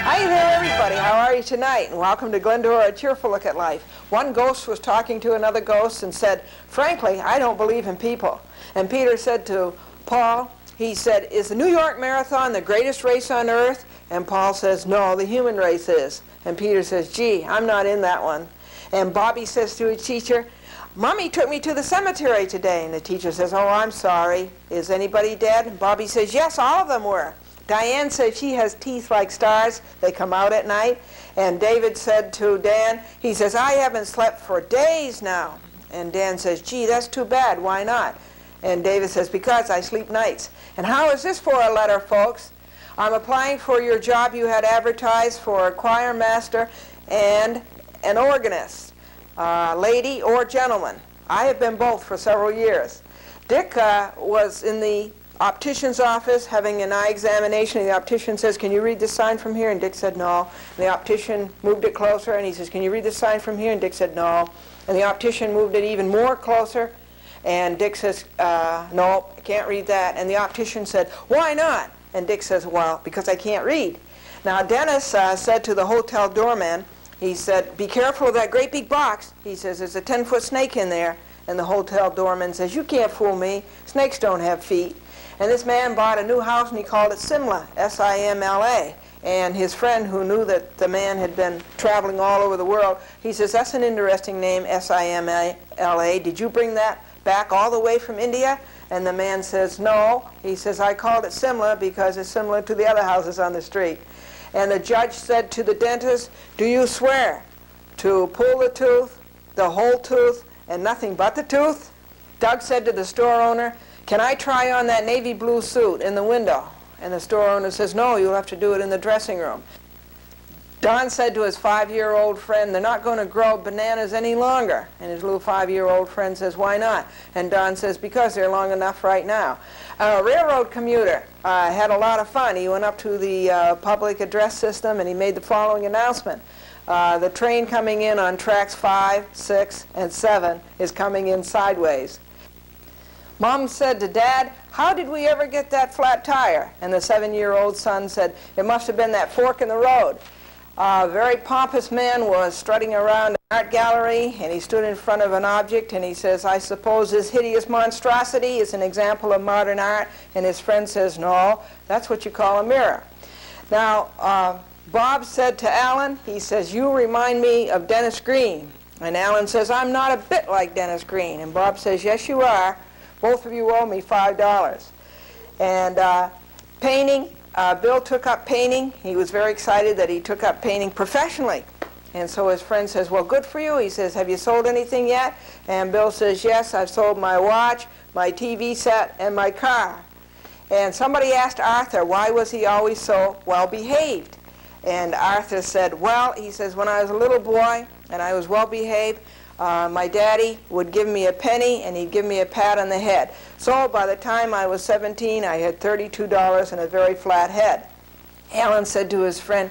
A: Hi there, everybody. How are you tonight? And welcome to Glendora, a cheerful look at life. One ghost was talking to another ghost and said, frankly, I don't believe in people. And Peter said to Paul, he said, is the New York Marathon the greatest race on earth? And Paul says, no, the human race is. And Peter says, gee, I'm not in that one. And Bobby says to his teacher, Mommy took me to the cemetery today. And the teacher says, oh, I'm sorry. Is anybody dead? And Bobby says, yes, all of them were. Diane says she has teeth like stars. They come out at night. And David said to Dan, he says, I haven't slept for days now. And Dan says, gee, that's too bad. Why not? And David says, because I sleep nights. And how is this for a letter, folks? I'm applying for your job you had advertised for a choir master and an organist, lady or gentleman. I have been both for several years. Dick was in the optician's office having an eye examination, and the optician says, can you read this sign from here? And Dick said no. And the optician moved it closer, and he says, can you read this sign from here? And Dick said no. And the optician moved it even more closer, and Dick says, no, I can't read that. And the optician said, why not? And Dick says, well, because I can't read. Now Dennis said to the hotel doorman, he said, be careful of that great big box. He says, there's a 10-foot snake in there. And the hotel doorman says, you can't fool me. Snakes don't have feet. And this man bought a new house, and he called it Simla, S-I-M-L-A. And his friend, who knew that the man had been traveling all over the world, he says, that's an interesting name, S-I-M-L-A. Did you bring that back all the way from India? And the man says, no. He says, I called it Simla because it's similar to the other houses on the street. And the judge said to the dentist, do you swear to pull the tooth, the whole tooth, and nothing but the tooth? Doug said to the store owner, can I try on that navy blue suit in the window? And the store owner says, no, you'll have to do it in the dressing room. Don said to his 5-year-old friend, they're not going to grow bananas any longer. And his little 5-year-old friend says, why not? And Don says, because they're long enough right now. A railroad commuter had a lot of fun. He went up to the public address system, and he made the following announcement. The train coming in on tracks 5, 6, and 7 is coming in sideways. Mom said to Dad, how did we ever get that flat tire? And the 7-year-old son said, it must have been that fork in the road. A very pompous man was strutting around art gallery, and he stood in front of an object, and he says, I suppose this hideous monstrosity is an example of modern art? And his friend says, no, that's what you call a mirror. Now, Bob said to Alan, he says, you remind me of Dennis Green. And Alan says, I'm not a bit like Dennis Green. And Bob says, yes, you are. Both of you owe me $5. And painting, Bill took up painting. He was very excited that he took up painting professionally. And so his friend says, well, good for you. He says, have you sold anything yet? And Bill says, yes, I've sold my watch, my TV set, and my car. And somebody asked Arthur, why was he always so well-behaved? And Arthur said, well, he says, when I was a little boy and I was well-behaved, my daddy would give me a penny and he'd give me a pat on the head. So by the time I was 17, I had $32 and a very flat head. Alan said to his friend,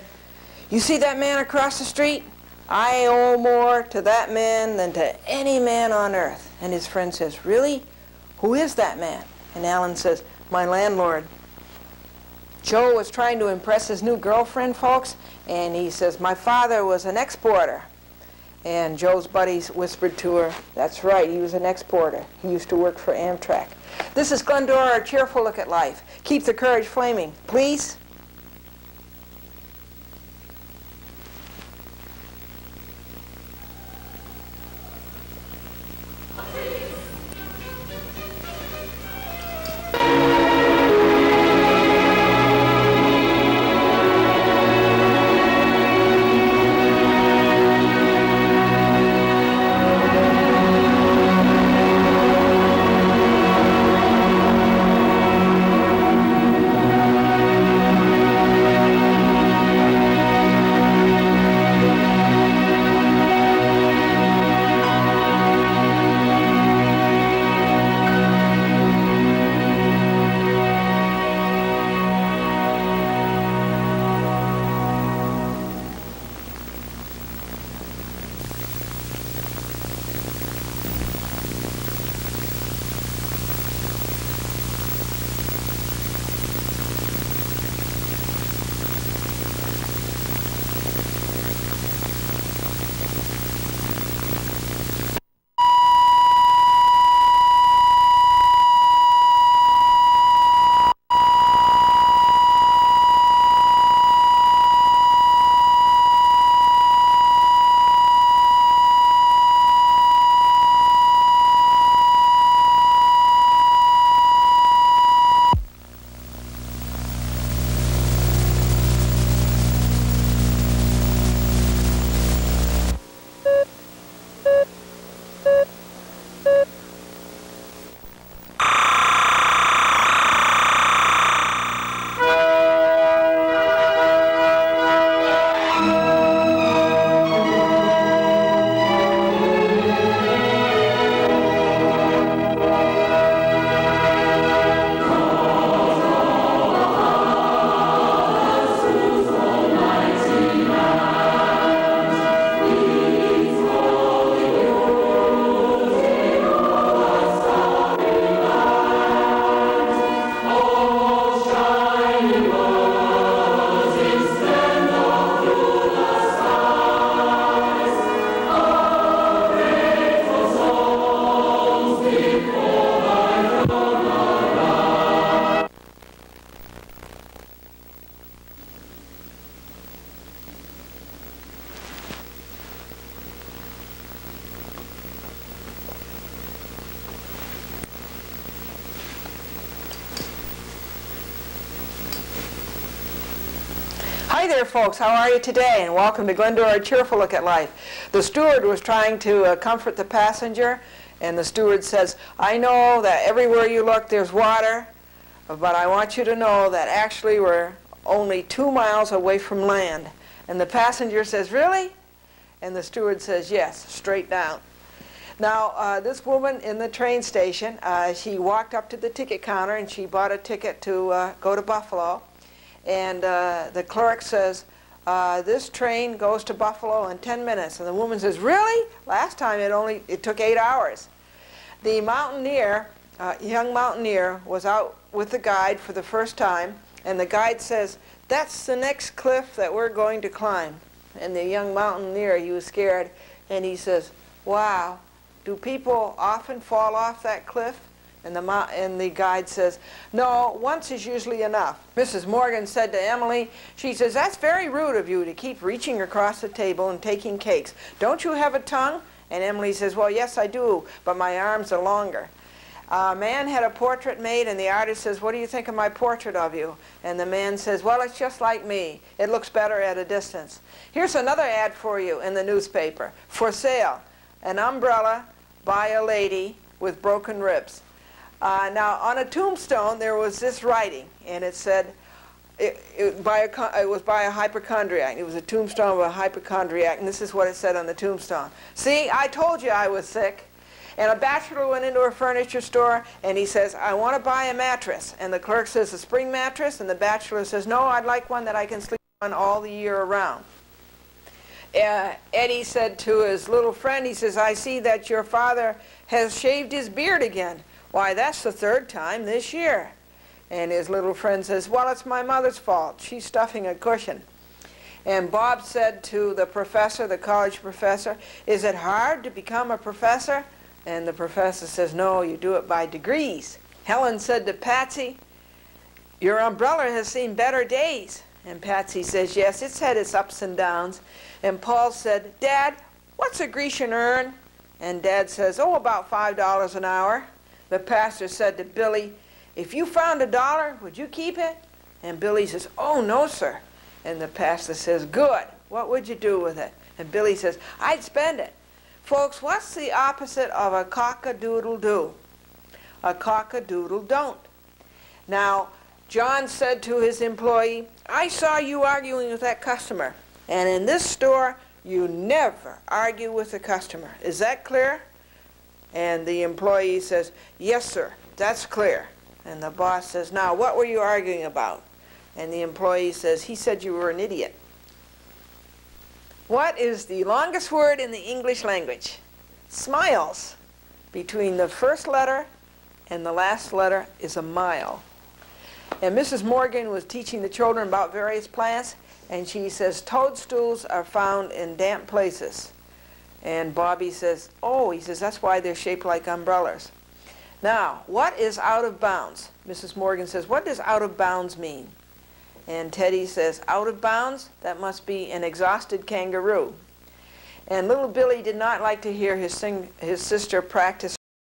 A: you see that man across the street? I owe more to that man than to any man on earth. And his friend says, really? Who is that man? And Alan says, my landlord. Joe was trying to impress his new girlfriend, folks, and he says, my father was an exporter. And Joe's buddies whispered to her, that's right, he was an exporter. He used to work for Amtrak. This is Glendora, a cheerful look at life. Keep the courage flaming, please. Hi there, folks. How are you today? And welcome to Glendora, a cheerful look at life. The steward was trying to comfort the passenger, and the steward says, I know that everywhere you look there's water, but I want you to know that actually we're only 2 miles away from land. And the passenger says, really? And the steward says, yes, straight down. Now, this woman in the train station, she walked up to the ticket counter and she bought a ticket to go to Buffalo. And the clerk says, this train goes to Buffalo in 10 minutes. And the woman says, really? Last time it took 8 hours. The mountaineer, young mountaineer, was out with the guide for the first time. And the guide says, that's the next cliff that we're going to climb. And the young mountaineer, he was scared. And he says, wow, do people often fall off that cliff? And the guide says, no, once is usually enough. Mrs. Morgan said to Emily, she says, that's very rude of you to keep reaching across the table and taking cakes. Don't you have a tongue? And Emily says, well, yes, I do, but my arms are longer. A man had a portrait made, and the artist says, what do you think of my portrait of you? And the man says, well, it's just like me. It looks better at a distance. Here's another ad for you in the newspaper. For sale, an umbrella by a lady with broken ribs. Now, on a tombstone, there was this writing, and it said, it was by a hypochondriac. It was a tombstone of a hypochondriac, and this is what it said on the tombstone. See, I told you I was sick. And a bachelor went into a furniture store, and he says, I want to buy a mattress. And the clerk says, a spring mattress? And the bachelor says, no, I'd like one that I can sleep on all the year around. Eddie said to his little friend, he says, I see that your father has shaved his beard again. Why, that's the third time this year. And his little friend says, well, it's my mother's fault. She's stuffing a cushion. And Bob said to the professor, the college professor, is it hard to become a professor? And the professor says, no, you do it by degrees. Helen said to Patsy, your umbrella has seen better days. And Patsy says, yes, it's had its ups and downs. And Paul said, Dad, what's a Grecian urn? And Dad says, oh, about $5 an hour. The pastor said to Billy, if you found $1, would you keep it? And Billy says, oh, no, sir. And the pastor says, good. What would you do with it? And Billy says, I'd spend it. Folks, what's the opposite of a cock-a-doodle-doo? A cock-a-doodle-don't. Now, John said to his employee, I saw you arguing with that customer. And in this store, you never argue with the customer. Is that clear? And the employee says, yes, sir, that's clear. And the boss says, now, what were you arguing about? And the employee says, he said you were an idiot. What is the longest word in the English language? Smiles. Between the first letter and the last letter is a mile. And Mrs. Morgan was teaching the children about various plants, and she says toadstools are found in damp places. And Bobby says, oh, he says, that's why they're shaped like umbrellas. Now, what is out of bounds? Mrs. Morgan says, what does out of bounds mean? And Teddy says, out of bounds? That must be an exhausted kangaroo. And little Billy did not like to hear his sister practice